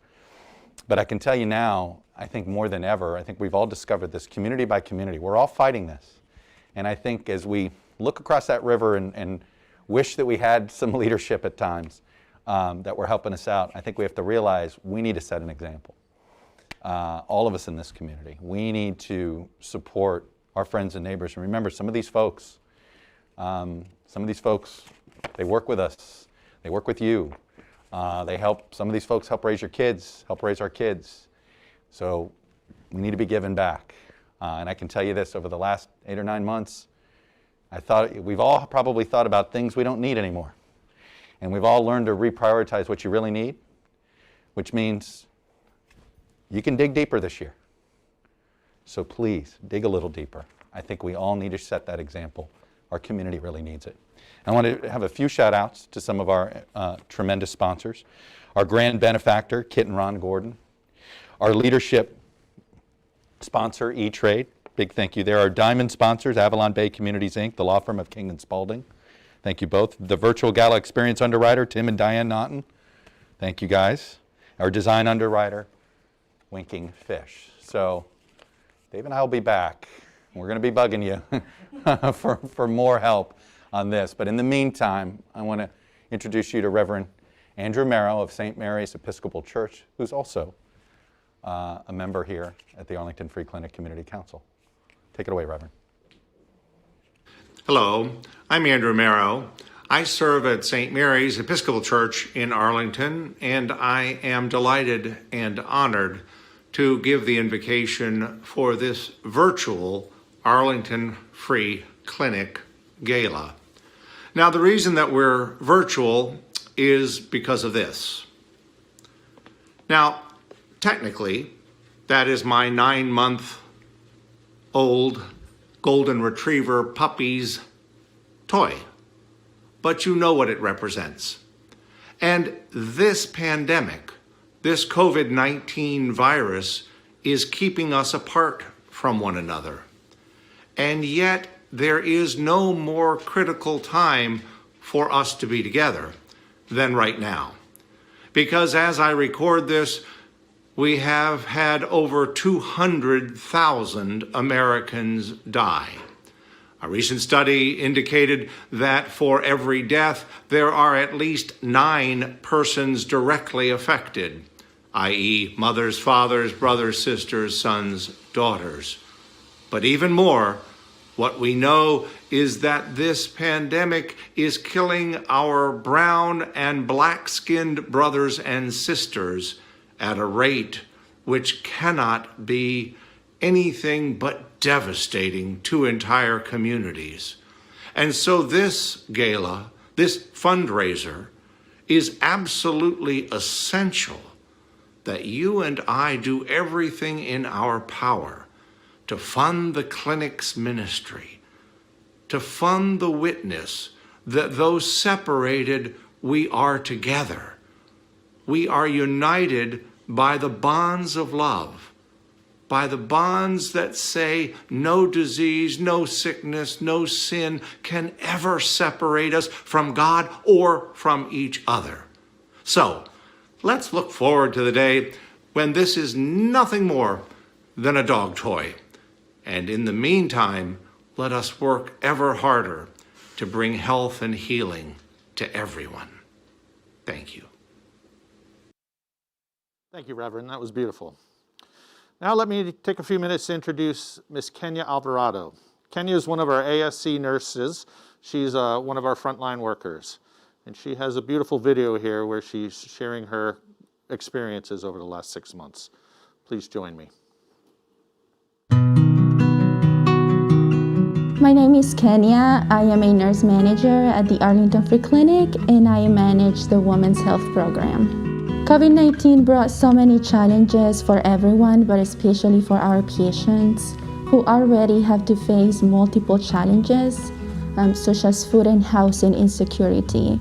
But I can tell you now, I think more than ever, I think we've all discovered this community by community. We're all fighting this. And I think as we look across that river and wish that we had some leadership at times that were helping us out, I think we have to realize we need to set an example. All of us in this community, we need to support our friends and neighbors. And remember, some of these folks, they work with us. They work with you. Some of these folks help raise your kids, help raise our kids. So we need to be giving back. And I can tell you this, over the last 8 or 9 months, we've all probably thought about things we don't need anymore. And we've all learned to reprioritize what you really need, which means you can dig deeper this year. So please, dig a little deeper. I think we all need to set that example. Our community really needs it. I want to have a few shout outs to some of our tremendous sponsors. Our grand benefactor, Kit and Ron Gordon. Our leadership sponsor, E-Trade. Big thank you there. Our diamond sponsors, Avalon Bay Communities, Inc., the law firm of King & Spalding. Thank you both. The Virtual Gala Experience underwriter, Tim and Diane Naughton. Thank you, guys. Our design underwriter, Winking Fish. So Dave and I will be back. We're going to be bugging you for more help on this. But in the meantime, I want to introduce you to Reverend Andrew Merrow of St. Mary's Episcopal Church, who's also a member here at the Arlington Free Clinic Community Council. Take it away, Reverend. Hello, I'm Andrew Merrow. I serve at St. Mary's Episcopal Church in Arlington, and I am delighted and honored to give the invocation for this virtual Arlington Free Clinic Gala. Now, the reason that we're virtual is because of this. Now, technically, that is my 9-month-old golden retriever puppy's toy, but you know what it represents. And this pandemic, this COVID-19 virus, is keeping us apart from one another. And yet, there is no more critical time for us to be together than right now. Because as I record this, we have had over 200,000 Americans die. A recent study indicated that for every death, there are at least 9 persons directly affected, i.e., mothers, fathers, brothers, sisters, sons, daughters. But even more, what we know is that this pandemic is killing our brown and black-skinned brothers and sisters at a rate which cannot be anything but devastating to entire communities. And so this gala, this fundraiser, is absolutely essential that you and I do everything in our power to fund the clinic's ministry, to fund the witness that though separated, we are together. We are united by the bonds of love, by the bonds that say no disease, no sickness, no sin can ever separate us from God or from each other. So, let's look forward to the day when this is nothing more than a dog toy. And in the meantime, let us work ever harder to bring health and healing to everyone. Thank you. Thank you, Reverend. That was beautiful. Now let me take a few minutes to introduce Miss Kenya Alvarado. Kenya is one of our ASC nurses. She's one of our frontline workers. And she has a beautiful video here where she's sharing her experiences over the last 6 months. Please join me. My name is Kenya. I am a nurse manager at the Arlington Free Clinic, and I manage the Women's Health Program. COVID-19 brought so many challenges for everyone, but especially for our patients who already have to face multiple challenges, such as food and housing insecurity.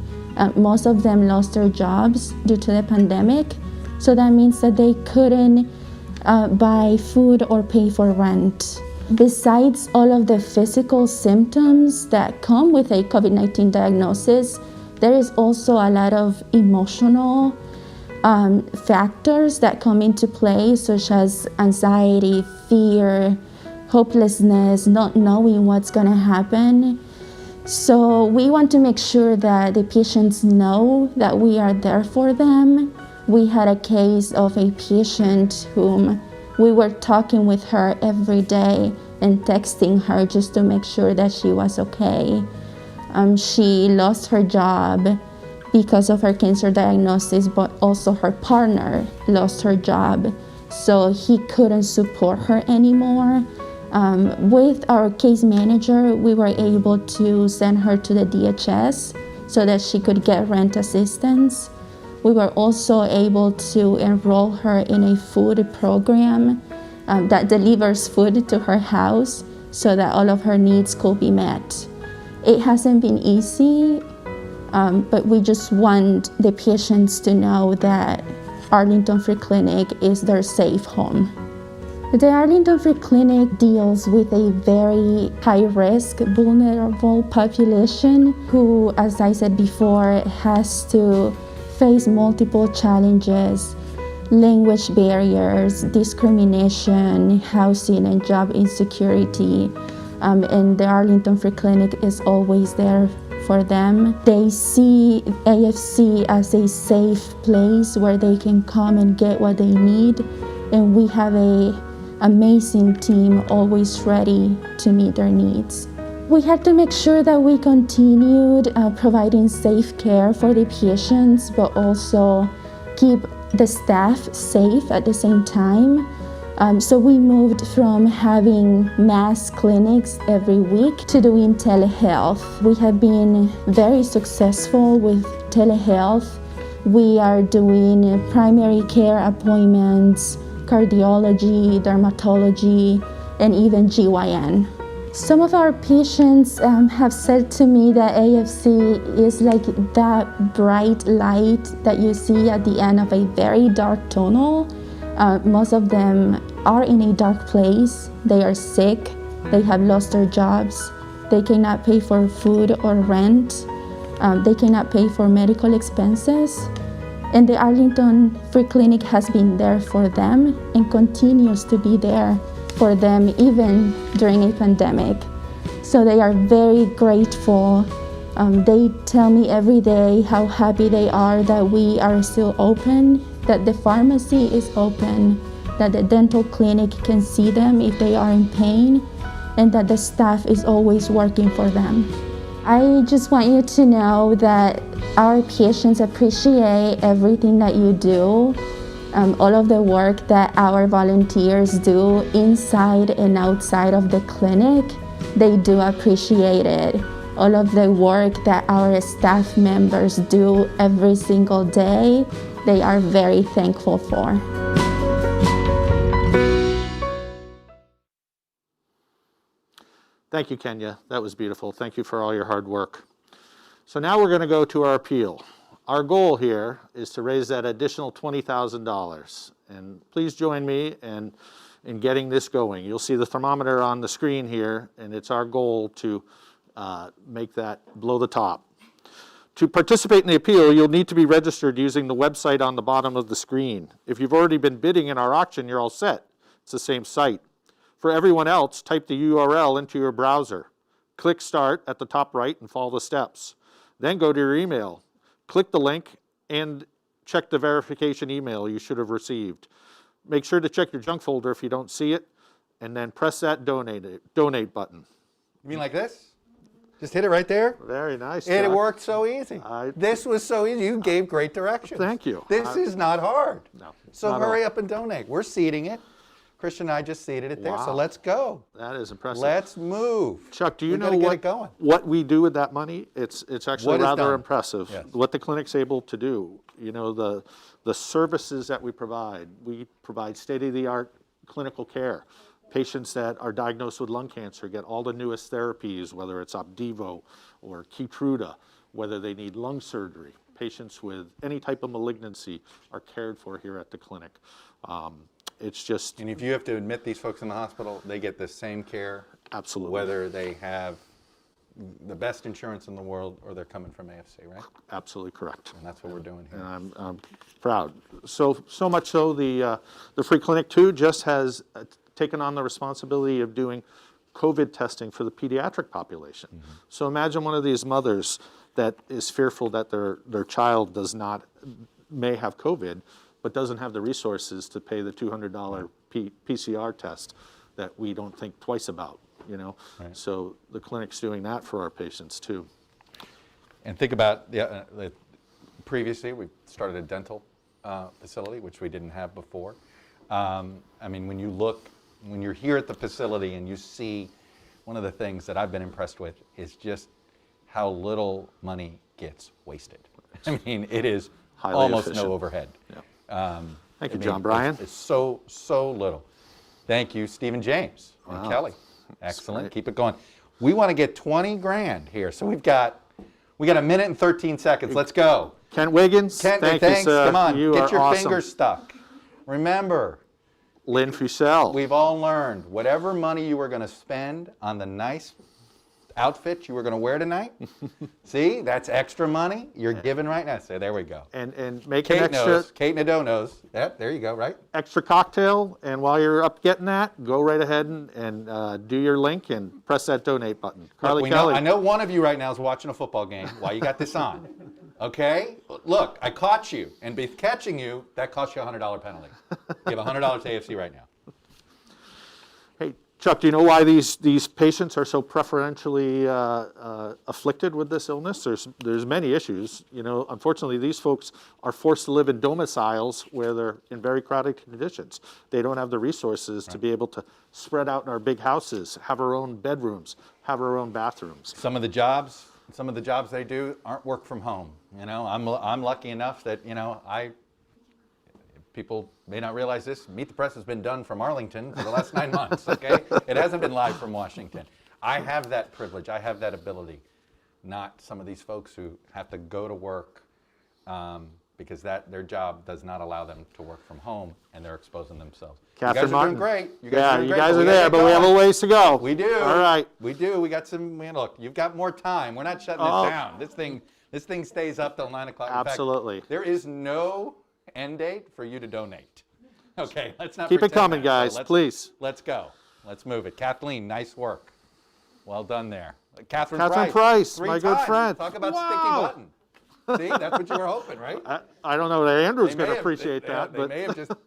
Most of them lost their jobs due to the pandemic, so that means that they couldn't buy food or pay for rent. Besides all of the physical symptoms that come with a COVID-19 diagnosis, there is also a lot of emotional factors that come into play, such as anxiety, fear, hopelessness, not knowing what's going to happen. So we want to make sure that the patients know that we are there for them. We had a case of a patient whom we were talking with her every day and texting her just to make sure that she was okay. She lost her job because of her cancer diagnosis, but also her partner lost her job, so he couldn't support her anymore. With our case manager, we were able to send her to the DHS so that she could get rent assistance. We were also able to enroll her in a food program that delivers food to her house so that all of her needs could be met. It hasn't been easy, but we just want the patients to know that Arlington Free Clinic is their safe home. The Arlington Free Clinic deals with a very high-risk, vulnerable population who, as I said before, has to face multiple challenges, language barriers, discrimination, housing and job insecurity. And the Arlington Free Clinic is always there for them. They see AFC as a safe place where they can come and get what they need. And we have an amazing team always ready to meet their needs. We had to make sure that we continued providing safe care for the patients, but also keep the staff safe at the same time. So we moved from having mass clinics every week to doing telehealth. We have been very successful with telehealth. We are doing primary care appointments, cardiology, dermatology, and even GYN. Some of our patients have said to me that AFC is like that bright light that you see at the end of a very dark tunnel. Most of them are in a dark place. They are sick. They have lost their jobs. They cannot pay for food or rent. They cannot pay for medical expenses. And the Arlington Free Clinic has been there for them and continues to be there for them even during a pandemic. So they are very grateful. They tell me every day how happy they are that we are still open, that the pharmacy is open, that the dental clinic can see them if they are in pain, and that the staff is always working for them. I just want you to know that our patients appreciate everything that you do. All of the work that our volunteers do inside and outside of the clinic, they do appreciate it. All of the work that our staff members do every single day, they are very thankful for. Thank you, Kenya. That was beautiful. Thank you for all your hard work. So now we're going to go to our appeal. Our goal here is to raise that additional $20,000. And please join me in getting this going. You'll see the thermometer on the screen here, and it's our goal to make that blow the top. To participate in the appeal, you'll need to be registered using the website on the bottom of the screen. If you've already been bidding in our auction, you're all set. It's the same site. For everyone else, type the URL into your browser. Click Start at the top right and follow the steps. Then go to your email. Click the link and check the verification email you should have received. Make sure to check your junk folder if you don't see it, and then press that donate button. You mean like this? Just hit it right there? Very nice. And it Chuck. worked so easy. This was so easy. You gave great directions. Thank you. This is not hard. No. So hurry up and donate. We're seeding it. Christian and I just seeded it there, so let's go. That is impressive. Let's move. Chuck, do you know get what we do with that money? It's actually rather impressive. Yes. What the clinic's able to do. You know, the services that we provide. We provide state-of-the-art clinical care. Patients that are diagnosed with lung cancer get all the newest therapies, whether it's Opdivo or Keytruda, whether they need lung surgery. Patients with any type of malignancy are cared for here at the clinic. It's just... And if you have to admit these folks in the hospital, they get the same care. Absolutely. Whether they have the best insurance in the world or they're coming from AFC, right? Absolutely correct. And that's what we're doing here. And I'm proud. So much so the Free Clinic too just has taken on the responsibility of doing COVID testing for the pediatric population. Mm-hmm. So imagine one of these mothers that is fearful that their child may have COVID, but doesn't have the resources to pay the $200 PCR test that we don't think twice about, you know? Right. So the clinic's doing that for our patients too. And think about, previously we started a dental facility, which we didn't have before. I mean, when you're here at the facility and you see, one of the things that I've been impressed with is just how little money gets wasted. I mean, it is highly almost efficient. No overhead. Yeah. Thank you, John Bryan. It's so little. Thank you, Stephen James and Kelly. Excellent. Keep it going. We want to get 20 grand here, so we got a minute and 13 seconds. Let's go. Kent Wiggins. Thanks. Come on, get your fingers stuck. Remember, Lynn Fussell. We've all learned whatever money you are going to spend on the nice outfit you were going to wear tonight. See, that's extra money you're giving right now. So there we go. And make Kate an extra knows. Kate Nadeau knows. Yep, there you go, right? extra cocktail, and while you're up getting that, go right ahead and do your link and press that donate button. Carly Look, Kelly. I know one of you right now is watching a football game while you got this on. Okay? Look, I caught you, and by catching you, that cost you a $100 penalty. Give $100 to AFC right now. Hey, Chuck, do you know why these patients are so preferentially afflicted with this illness? There's many issues. You know, unfortunately, these folks are forced to live in domiciles where they're in very crowded conditions. They don't have the resources to be able to spread out in our big houses, have our own bedrooms, have our own bathrooms. Some of the jobs they do aren't work from home. You know, I'm lucky enough that, you know, people may not realize this, Meet the Press has been done from Arlington for the last 9 months, okay? It hasn't been live from Washington. I have that privilege, I have that ability, not some of these folks who have to go to work because their job does not allow them to work from home, and they're exposing themselves. Catherine you guys Martin. are doing great. You guys are there, but we have a ways to go. We do. All right. We do. We got some, look, you've got more time. We're not shutting this down. This thing stays up till 9 o'clock. Absolutely. In fact, there is no end date for you to donate. Okay, let's not Keep it pretend coming, that. guys, please. Let's go. Let's move it. Kathleen, nice work. Well done there. Catherine Price, Price, my 3 good times. friend. Talk about Wow. sticky button. See, that's what you were hoping, right? I don't know that Andrew's They going may to have- appreciate they- that.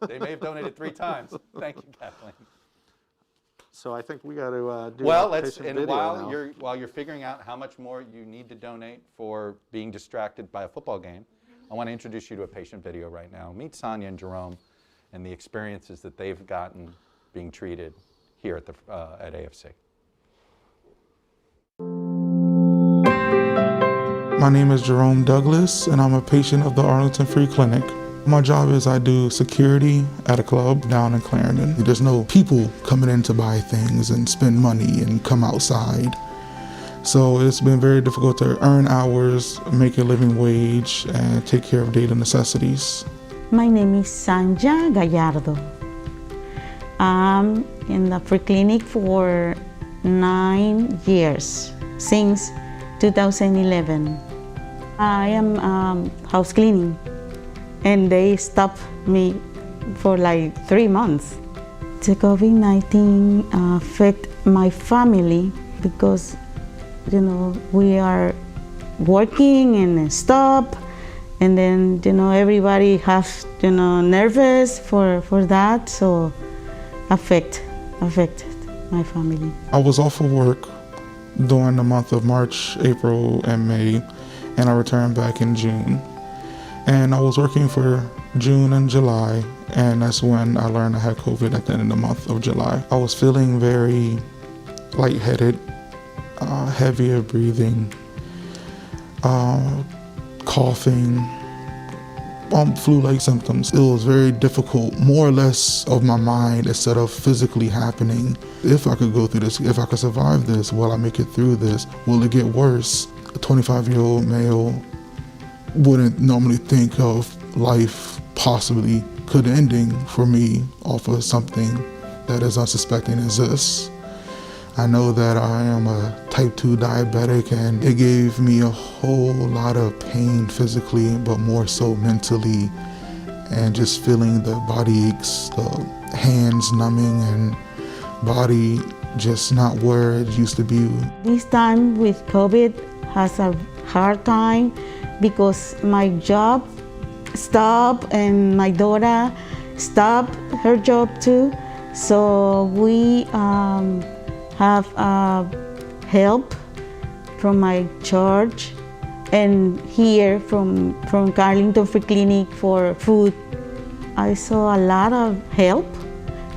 They may have donated 3 times. Thank you, Kathleen. So I think we got to do Well, a patient and video while now. you're figuring out how much more you need to donate for being distracted by a football game, I want to introduce you to a patient video right now. Meet Sonia and Jerome and the experiences that they've gotten being treated here at AFC. My name is Jerome Douglas, and I'm a patient of the Arlington Free Clinic. My job is I do security at a club down in Clarendon. There's no people coming in to buy things and spend money and come outside. So it's been very difficult to earn hours, make a living wage, and take care of daily necessities. My name is Sanja Gallardo. I'm in the free clinic for 9 years, since 2011. I am house cleaning, and they stopped me for like 3 months. The COVID-19 affect my family because, you know, we are working and stop, and then, you know, everybody has, you know, nervous for that, so affected my family. I was off of work during the month of March, April, and May, and I returned back in June. And I was working for June and July, and that's when I learned I had COVID at the end of the month of July. I was feeling very lightheaded, heavier breathing, coughing, flu-like symptoms. It was very difficult, more or less of my mind instead of physically happening. If I could go through this, if I could survive this, will I make it through this? Will it get worse? A 25-year-old male wouldn't normally think of life possibly could ending for me off of something that is unsuspecting as this. I know that I am a type 2 diabetic, and it gave me a whole lot of pain physically, but more so mentally, and just feeling the body aches, the hands numbing, and body just not where it used to be. This time with COVID has a hard time because my job stopped and my daughter stopped her job too. So we have help from my church and here from Arlington Free Clinic for food. I saw a lot of help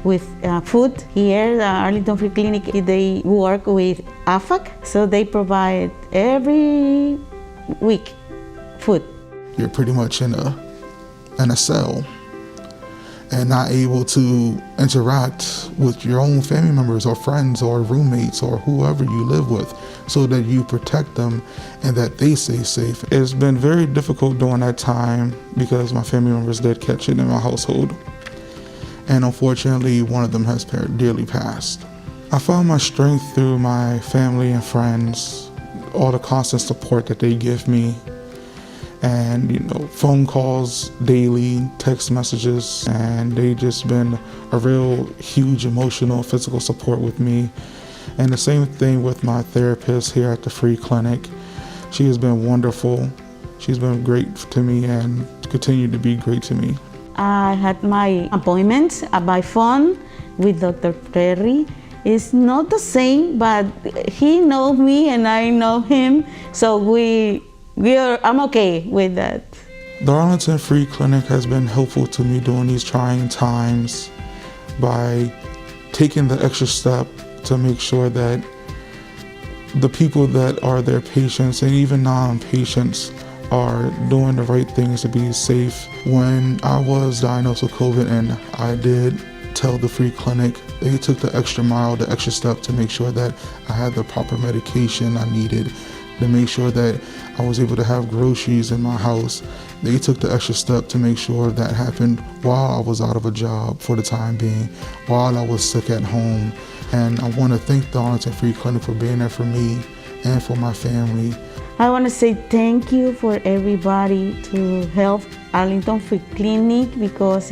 with food here. The Arlington Free Clinic, they work with AFAC, so they provide every week food. You're pretty much in a cell and not able to interact with your own family members or friends or roommates or whoever you live with, so that you protect them and that they stay safe. It's been very difficult during that time because my family members did catch it in my household. And unfortunately, one of them has dearly passed. I found my strength through my family and friends, all the constant support that they give me, and phone calls daily, text messages, and they just been a real huge emotional, physical support with me. And the same thing with my therapist here at the Free Clinic. She has been wonderful. She's been great to me and continue to be great to me. I had my appointment by phone with Dr. Perry. It's not the same, but he knows me and I know him, so I'm okay with that. The Arlington Free Clinic has been helpful to me during these trying times by taking the extra step to make sure that the people that are their patients and even non-patients are doing the right things to be safe. When I was diagnosed with COVID and I did tell the Free Clinic, they took the extra mile, the extra step to make sure that I had the proper medication I needed, to make sure that I was able to have groceries in my house. They took the extra step to make sure that happened while I was out of a job for the time being, while I was sick at home. And I want to thank the Arlington Free Clinic for being there for me and for my family. I want to say thank you for everybody to help Arlington Free Clinic, because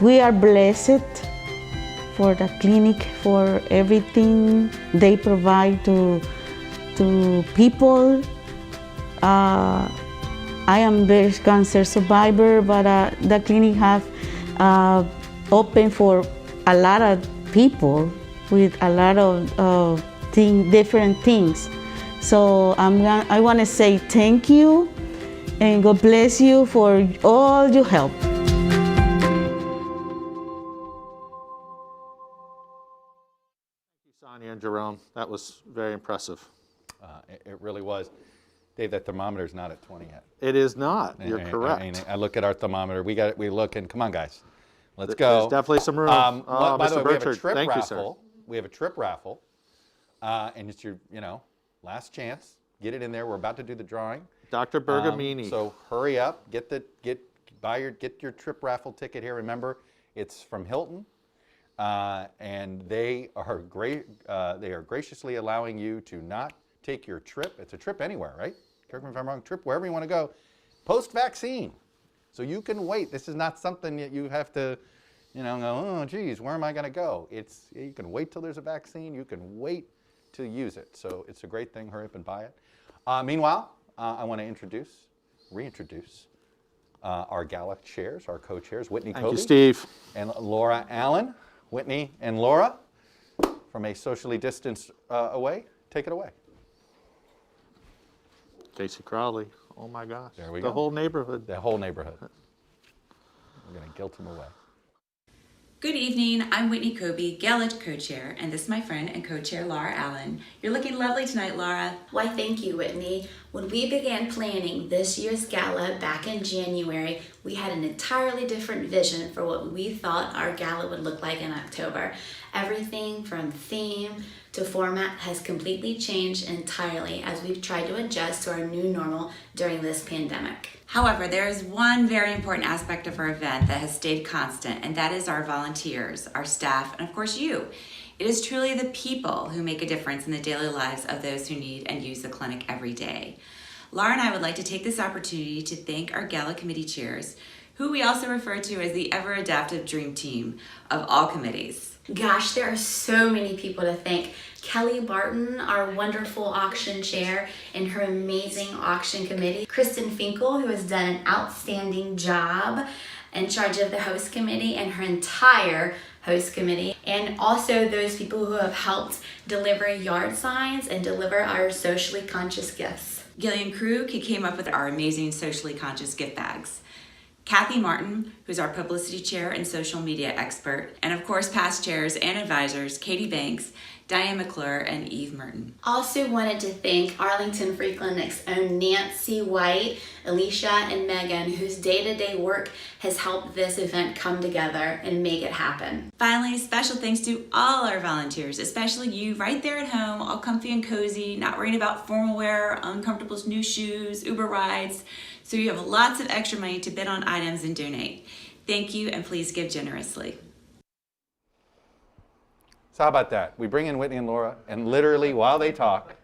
we are blessed for the clinic, for everything they provide to people. I am breast cancer survivor, but the clinic have open for a lot of people with a lot of different things. So I want to say thank you and God bless you for all your help. Sonia and Jerome, that was very impressive. It really was. Dave, that thermometer's not at 20 yet. It is not. You're correct. I look at our thermometer. We look and come on, guys, let's go. There's definitely some room. By the way, Mr. Burchard, we have a trip thank you, raffle. sir. We have a trip raffle, and it's your last chance. Get it in there. We're about to do the drawing. Dr. Bergamini. So hurry up. Get your trip raffle ticket here. Remember, it's from Hilton. And they are great. They are graciously allowing you to not take your trip. It's a trip anywhere, right? Correct me if I'm wrong. Trip wherever you want to go, post-vaccine. So you can wait. This is not something that you have to, go, oh, geez, where am I going to go? You can wait till there's a vaccine. You can wait to use it. So it's a great thing. Hurry up and buy it. Meanwhile, I want to reintroduce our Gala chairs, our co-chairs, Whitney Kobe. Thank you, Steve. And Laura Allen. Whitney and Laura, from a socially distanced away, take it away. Casey Crowley. Oh my gosh. There we go. The whole neighborhood. The whole neighborhood. We're going to guilt them away. Good evening, I'm Whitney Kobe, Gala co-chair, and this is my friend and co-chair Laura Allen. You're looking lovely tonight, Laura. Why, thank you, Whitney. When we began planning this year's gala back in January, we had an entirely different vision for what we thought our gala would look like in October. Everything from theme to format has completely changed entirely as we've tried to adjust to our new normal during this pandemic. However, there is one very important aspect of our event that has stayed constant, and that is our volunteers, our staff, and of course you. It is truly the people who make a difference in the daily lives of those who need and use the clinic every day. Laura and I would like to take this opportunity to thank our Gala committee chairs, who we also refer to as the ever-adaptive dream team of all committees. Gosh, there are so many people to thank. Kelly Barton, our wonderful auction chair, and her amazing auction committee. Kristen Finkel, who has done an outstanding job in charge of the host committee, and her entire host committee. And also those people who have helped deliver yard signs and deliver our socially conscious gifts. Gillian Krug, who came up with our amazing socially conscious gift bags. Kathy Martin, who's our publicity chair and social media expert, and of course past chairs and advisors, Katie Banks, Diane McClure, and Eve Merton. Also wanted to thank Arlington Free Clinic's own Nancy White, Alicia, and Megan, whose day-to-day work has helped this event come together and make it happen. Finally, special thanks to all our volunteers, especially you right there at home, all comfy and cozy, not worrying about formal wear, uncomfortable new shoes, Uber rides, so you have lots of extra money to bid on items and donate. Thank you, and please give generously. So how about that? We bring in Whitney and Laura, and literally while they talk,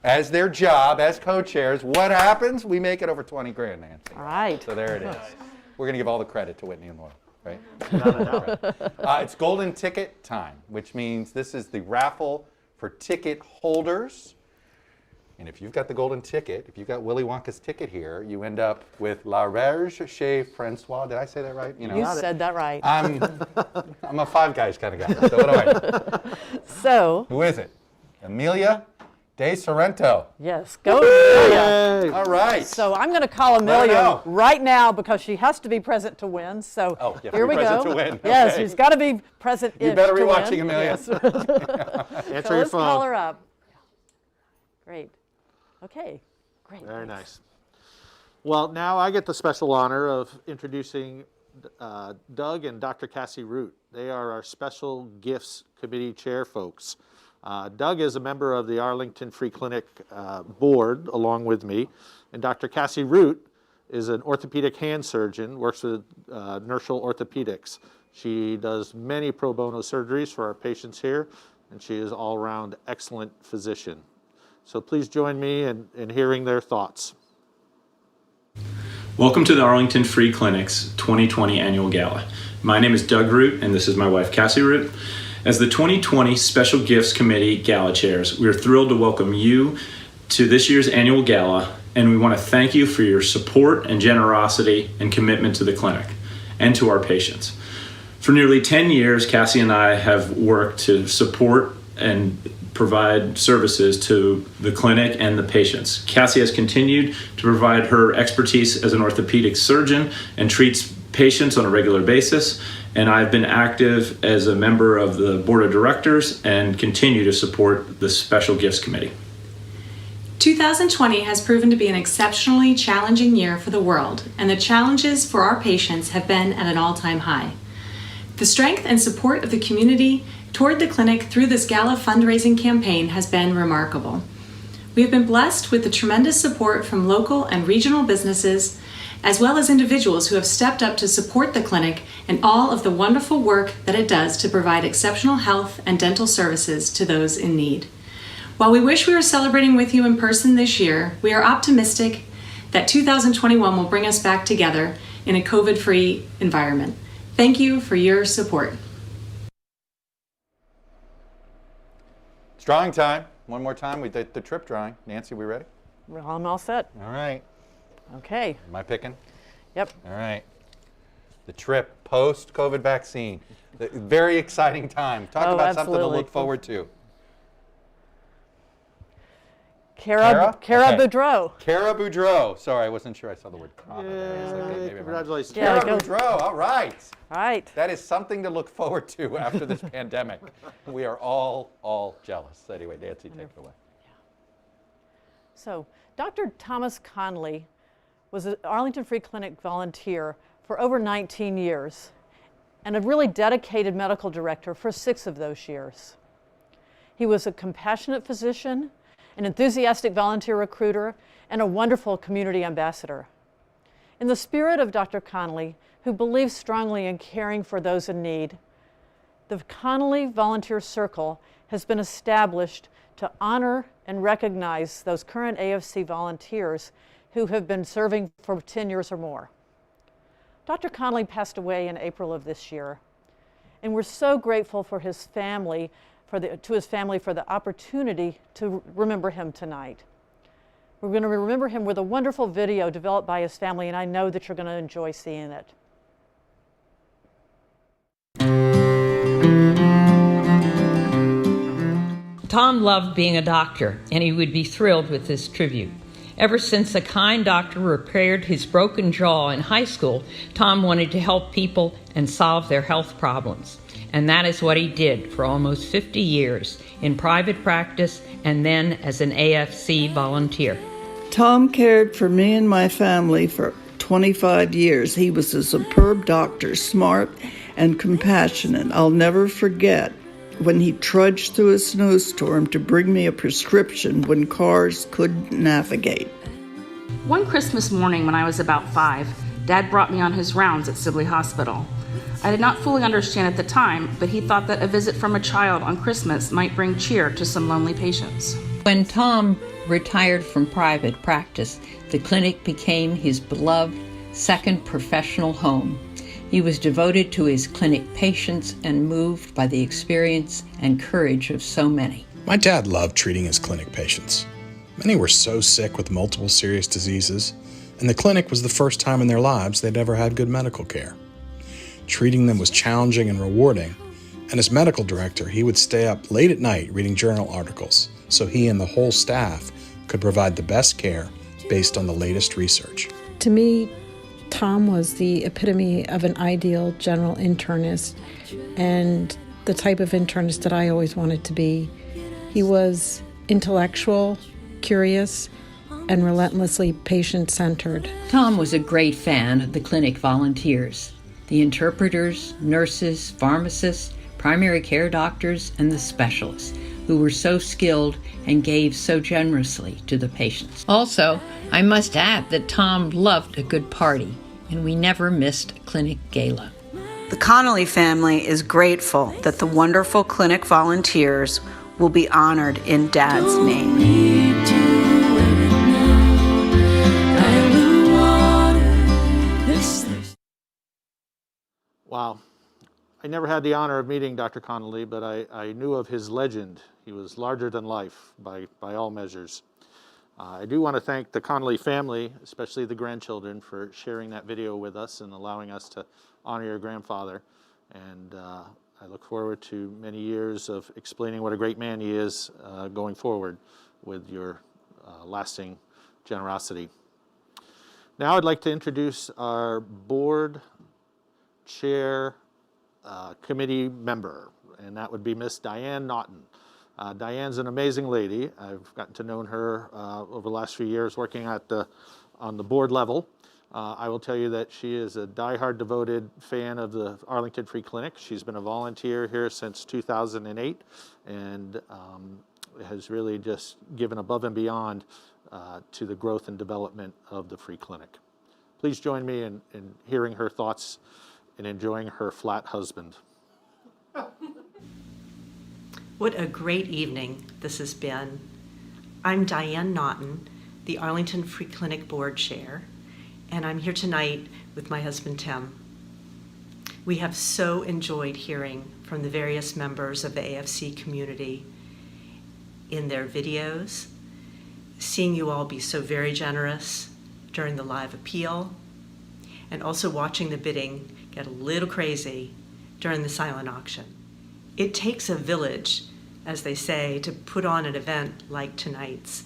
as their job, as co-chairs, what happens? We make it over 20 grand, Nancy. All right. So there it is. We're going to give all the credit to Whitney and Laura, right? It's golden ticket time, which means this is the raffle for ticket holders. And if you've got the golden ticket, if you've got Willy Wonka's ticket here, you end up with La Rage chez Francois. Did I say that right? You said that right. I'm a Five Guys kind of guy. So what do I do? So. Who is it? Amelia De Sorrento. Yes, go Amelia. All right. So I'm going to call Amelia right now because she has to be present to win. So here we go. To win. Yes, Okay. she's got to be present. You better be watching, Amelia. Yes. Answer your let's phone. call her up. Great. Okay. Great. Very nice. Well, now I get the special honor of introducing Doug and Dr. Cassie Root. They are our Special Gifts Committee chair folks. Doug is a member of the Arlington Free Clinic board along with me, and Dr. Cassie Root is an orthopedic hand surgeon, works with Nerschel Orthopedics. She does many pro bono surgeries for our patients here, and she is all-around excellent physician. So please join me in hearing their thoughts. Welcome to the Arlington Free Clinic's 2020 Annual Gala. My name is Doug Root, and this is my wife, Cassie Root. As the 2020 Special Gifts Committee Gala Chairs, we are thrilled to welcome you to this year's annual gala, and we want to thank you for your support and generosity and commitment to the clinic and to our patients. For nearly 10 years, Cassie and I have worked to support and provide services to the clinic and the patients. Cassie has continued to provide her expertise as an orthopedic surgeon and treats patients on a regular basis, and I've been active as a member of the board of directors and continue to support the Special Gifts Committee. 2020 has proven to be an exceptionally challenging year for the world, and the challenges for our patients have been at an all-time high. The strength and support of the community toward the clinic through this Gala fundraising campaign has been remarkable. We have been blessed with the tremendous support from local and regional businesses, as well as individuals who have stepped up to support the clinic and all of the wonderful work that it does to provide exceptional health and dental services to those in need. While we wish we were celebrating with you in person this year, we are optimistic that 2021 will bring us back together in a COVID-free environment. Thank you for your support. It's drawing time. One more time. We did the trip drawing. Nancy, we ready? Well, I'm all set. All right. Okay. Am I picking? Yep. All right. The trip post-COVID vaccine. Very exciting time. Talk about something to look forward to. Cara Boudreau. Cara Boudreau. Sorry, I wasn't sure I saw the word Cara. Congratulations. Cara Boudreau. All right. All right. That is something to look forward to after this pandemic. We are all jealous. Anyway, Nancy, take it away. Yeah. So, Dr. Thomas Conley was an Arlington Free Clinic volunteer for over 19 years and a really dedicated medical director for 6 of those years. He was a compassionate physician, an enthusiastic volunteer recruiter, and a wonderful community ambassador. In the spirit of Dr. Conley, who believes strongly in caring for those in need, the Conley Volunteer Circle has been established to honor and recognize those current AFC volunteers who have been serving for 10 years or more. Dr. Conley passed away in April of this year, and we're so grateful for his family, for the opportunity to remember him tonight. We're going to remember him with a wonderful video developed by his family, and I know that you're going to enjoy seeing it. Tom loved being a doctor, and he would be thrilled with this tribute. Ever since a kind doctor repaired his broken jaw in high school, Tom wanted to help people and solve their health problems. And that is what he did for almost 50 years in private practice and then as an AFC volunteer. Tom cared for me and my family for 25 years. He was a superb doctor, smart and compassionate. I'll never forget when he trudged through a snowstorm to bring me a prescription when cars couldn't navigate. One Christmas morning when I was about 5, Dad brought me on his rounds at Sibley Hospital. I did not fully understand at the time, but he thought that a visit from a child on Christmas might bring cheer to some lonely patients. When Tom retired from private practice, the clinic became his beloved second professional home. He was devoted to his clinic patients and moved by the experience and courage of so many. My dad loved treating his clinic patients. Many were so sick with multiple serious diseases, and the clinic was the first time in their lives they'd ever had good medical care. Treating them was challenging and rewarding, and as medical director, he would stay up late at night reading journal articles so he and the whole staff could provide the best care based on the latest research. To me, Tom was the epitome of an ideal general internist and the type of internist that I always wanted to be. He was intellectual, curious, and relentlessly patient-centered. Tom was a great fan of the clinic volunteers, the interpreters, nurses, pharmacists, primary care doctors, and the specialists, who were so skilled and gave so generously to the patients. Also, I must add that Tom loved a good party, and we never missed a clinic gala. The Connolly family is grateful that the wonderful clinic volunteers will be honored in Dad's name. Wow. I never had the honor of meeting Dr. Connolly, but I knew of his legend. He was larger than life by all measures. I do want to thank the Connolly family, especially the grandchildren, for sharing that video with us and allowing us to honor your grandfather. And I look forward to many years of explaining what a great man he is going forward with your lasting generosity. Now I'd like to introduce our board chair committee member, and that would be Miss Diane Naughton. Diane's an amazing lady. I've gotten to know her over the last few years working on the board level. I will tell you that she is a diehard devoted fan of the Arlington Free Clinic. She's been a volunteer here since 2008 and has really just given above and beyond to the growth and development of the Free Clinic. Please join me in hearing her thoughts and enjoying her flat husband. What a great evening this has been. I'm Diane Naughton, the Arlington Free Clinic Board Chair, and I'm here tonight with my husband, Tim. We have so enjoyed hearing from the various members of the AFC community in their videos, seeing you all be so very generous during the live appeal, and also watching the bidding get a little crazy during the silent auction. It takes a village, as they say, to put on an event like tonight's,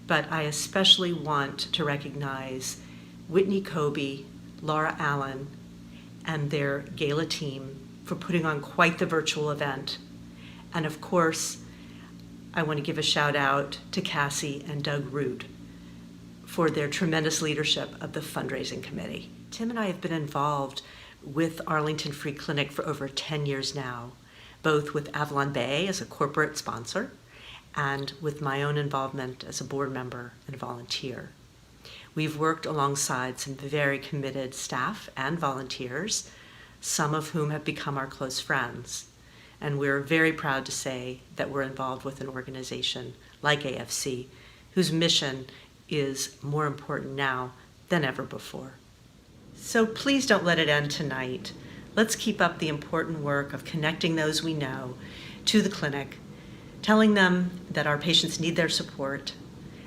but I especially want to recognize Whitney Kobe, Laura Allen, and their gala team for putting on quite the virtual event. And of course, I want to give a shout out to Cassie and Doug Root for their tremendous leadership of the fundraising committee. Tim and I have been involved with Arlington Free Clinic for over 10 years now, both with Avalon Bay as a corporate sponsor and with my own involvement as a board member and volunteer. We've worked alongside some very committed staff and volunteers, some of whom have become our close friends. And we're very proud to say that we're involved with an organization like AFC, whose mission is more important now than ever before. So please don't let it end tonight. Let's keep up the important work of connecting those we know to the clinic, telling them that our patients need their support,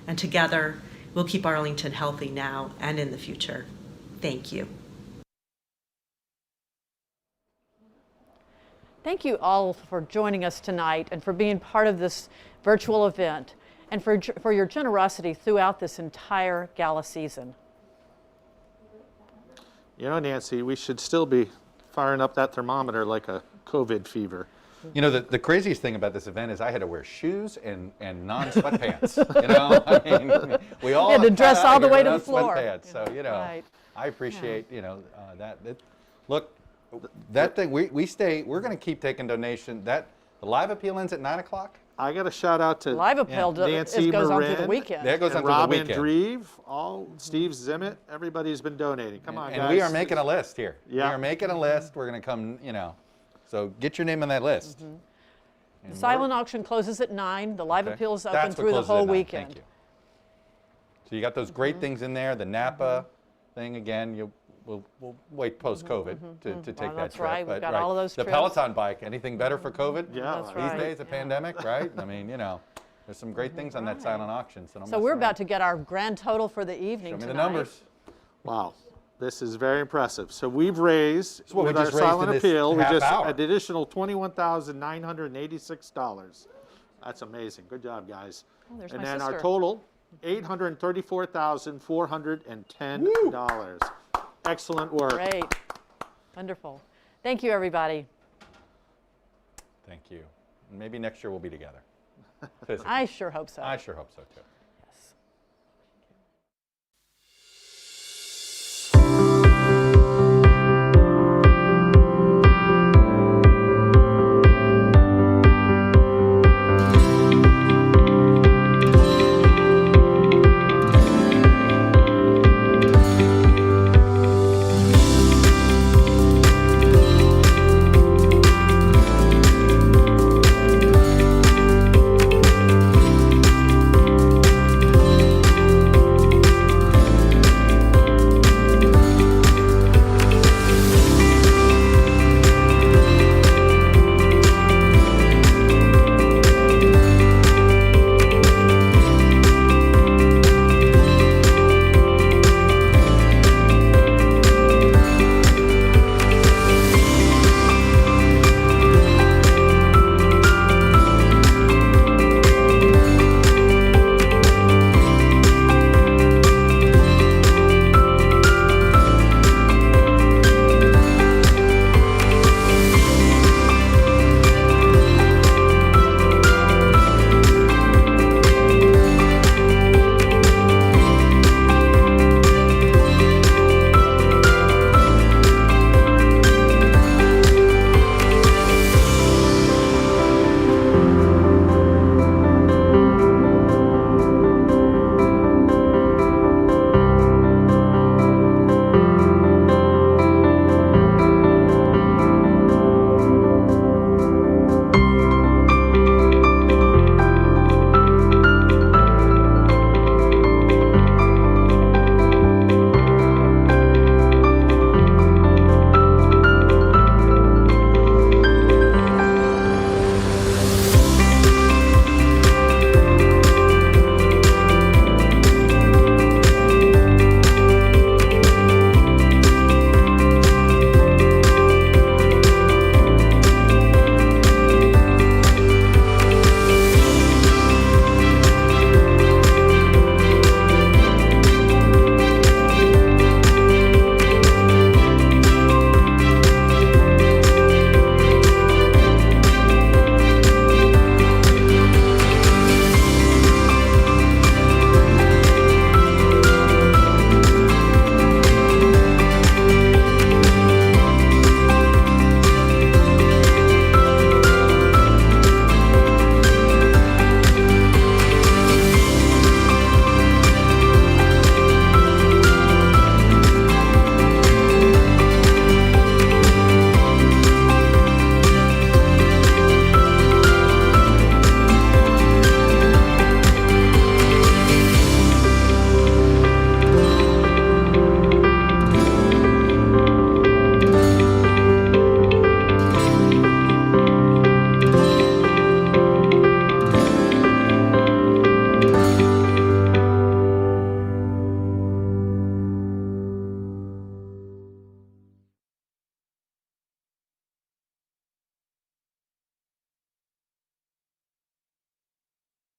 and together we'll keep Arlington healthy now and in the future. Thank you. Thank you all for joining us tonight and for being part of this virtual event and for your generosity throughout this entire gala season. You know, Nancy, we should still be firing up that thermometer like a COVID fever. You know, the craziest thing about this event is I had to wear shoes and non-sweatpants. You know, I mean, we all had to dress all the way to the floor. So, you know, right. I appreciate, you know, that. Look, that thing, we're going to keep taking donation. The live appeal ends at 9 o'clock? I got a shout out to Live Appeal Nancy goes on Marin, through the weekend. That goes on and through the Robin weekend. Dreve, Steve Zimmett, everybody's been donating. Come on, And guys. we are making a list here. Yeah. We are making a list. We're going to come, so get your name on that list. The silent auction closes at 9. The live Okay. appeal is open That's what through the closes at whole 9. weekend. Thank you. So you got those great things in there. The Napa thing again. We'll wait post-COVID to take that that's trip. right. We've But got all of those the trips. Peloton bike. Anything better for COVID? Yeah. That's These right. days, a pandemic, right? I mean, there's some great things on that silent auction. So we're about to get our grand total for the evening Show me tonight. the numbers. Wow. This is very impressive. So we've raised, what we with our just raised silent in this appeal, we half just hour. an additional $21,986. That's amazing. Good job, guys. Oh, there's and my then sister. our total, $834,410. Excellent work. Great. Wonderful. Thank you, everybody. Thank you. Maybe next year we'll be together. I sure hope so. I sure hope so, too.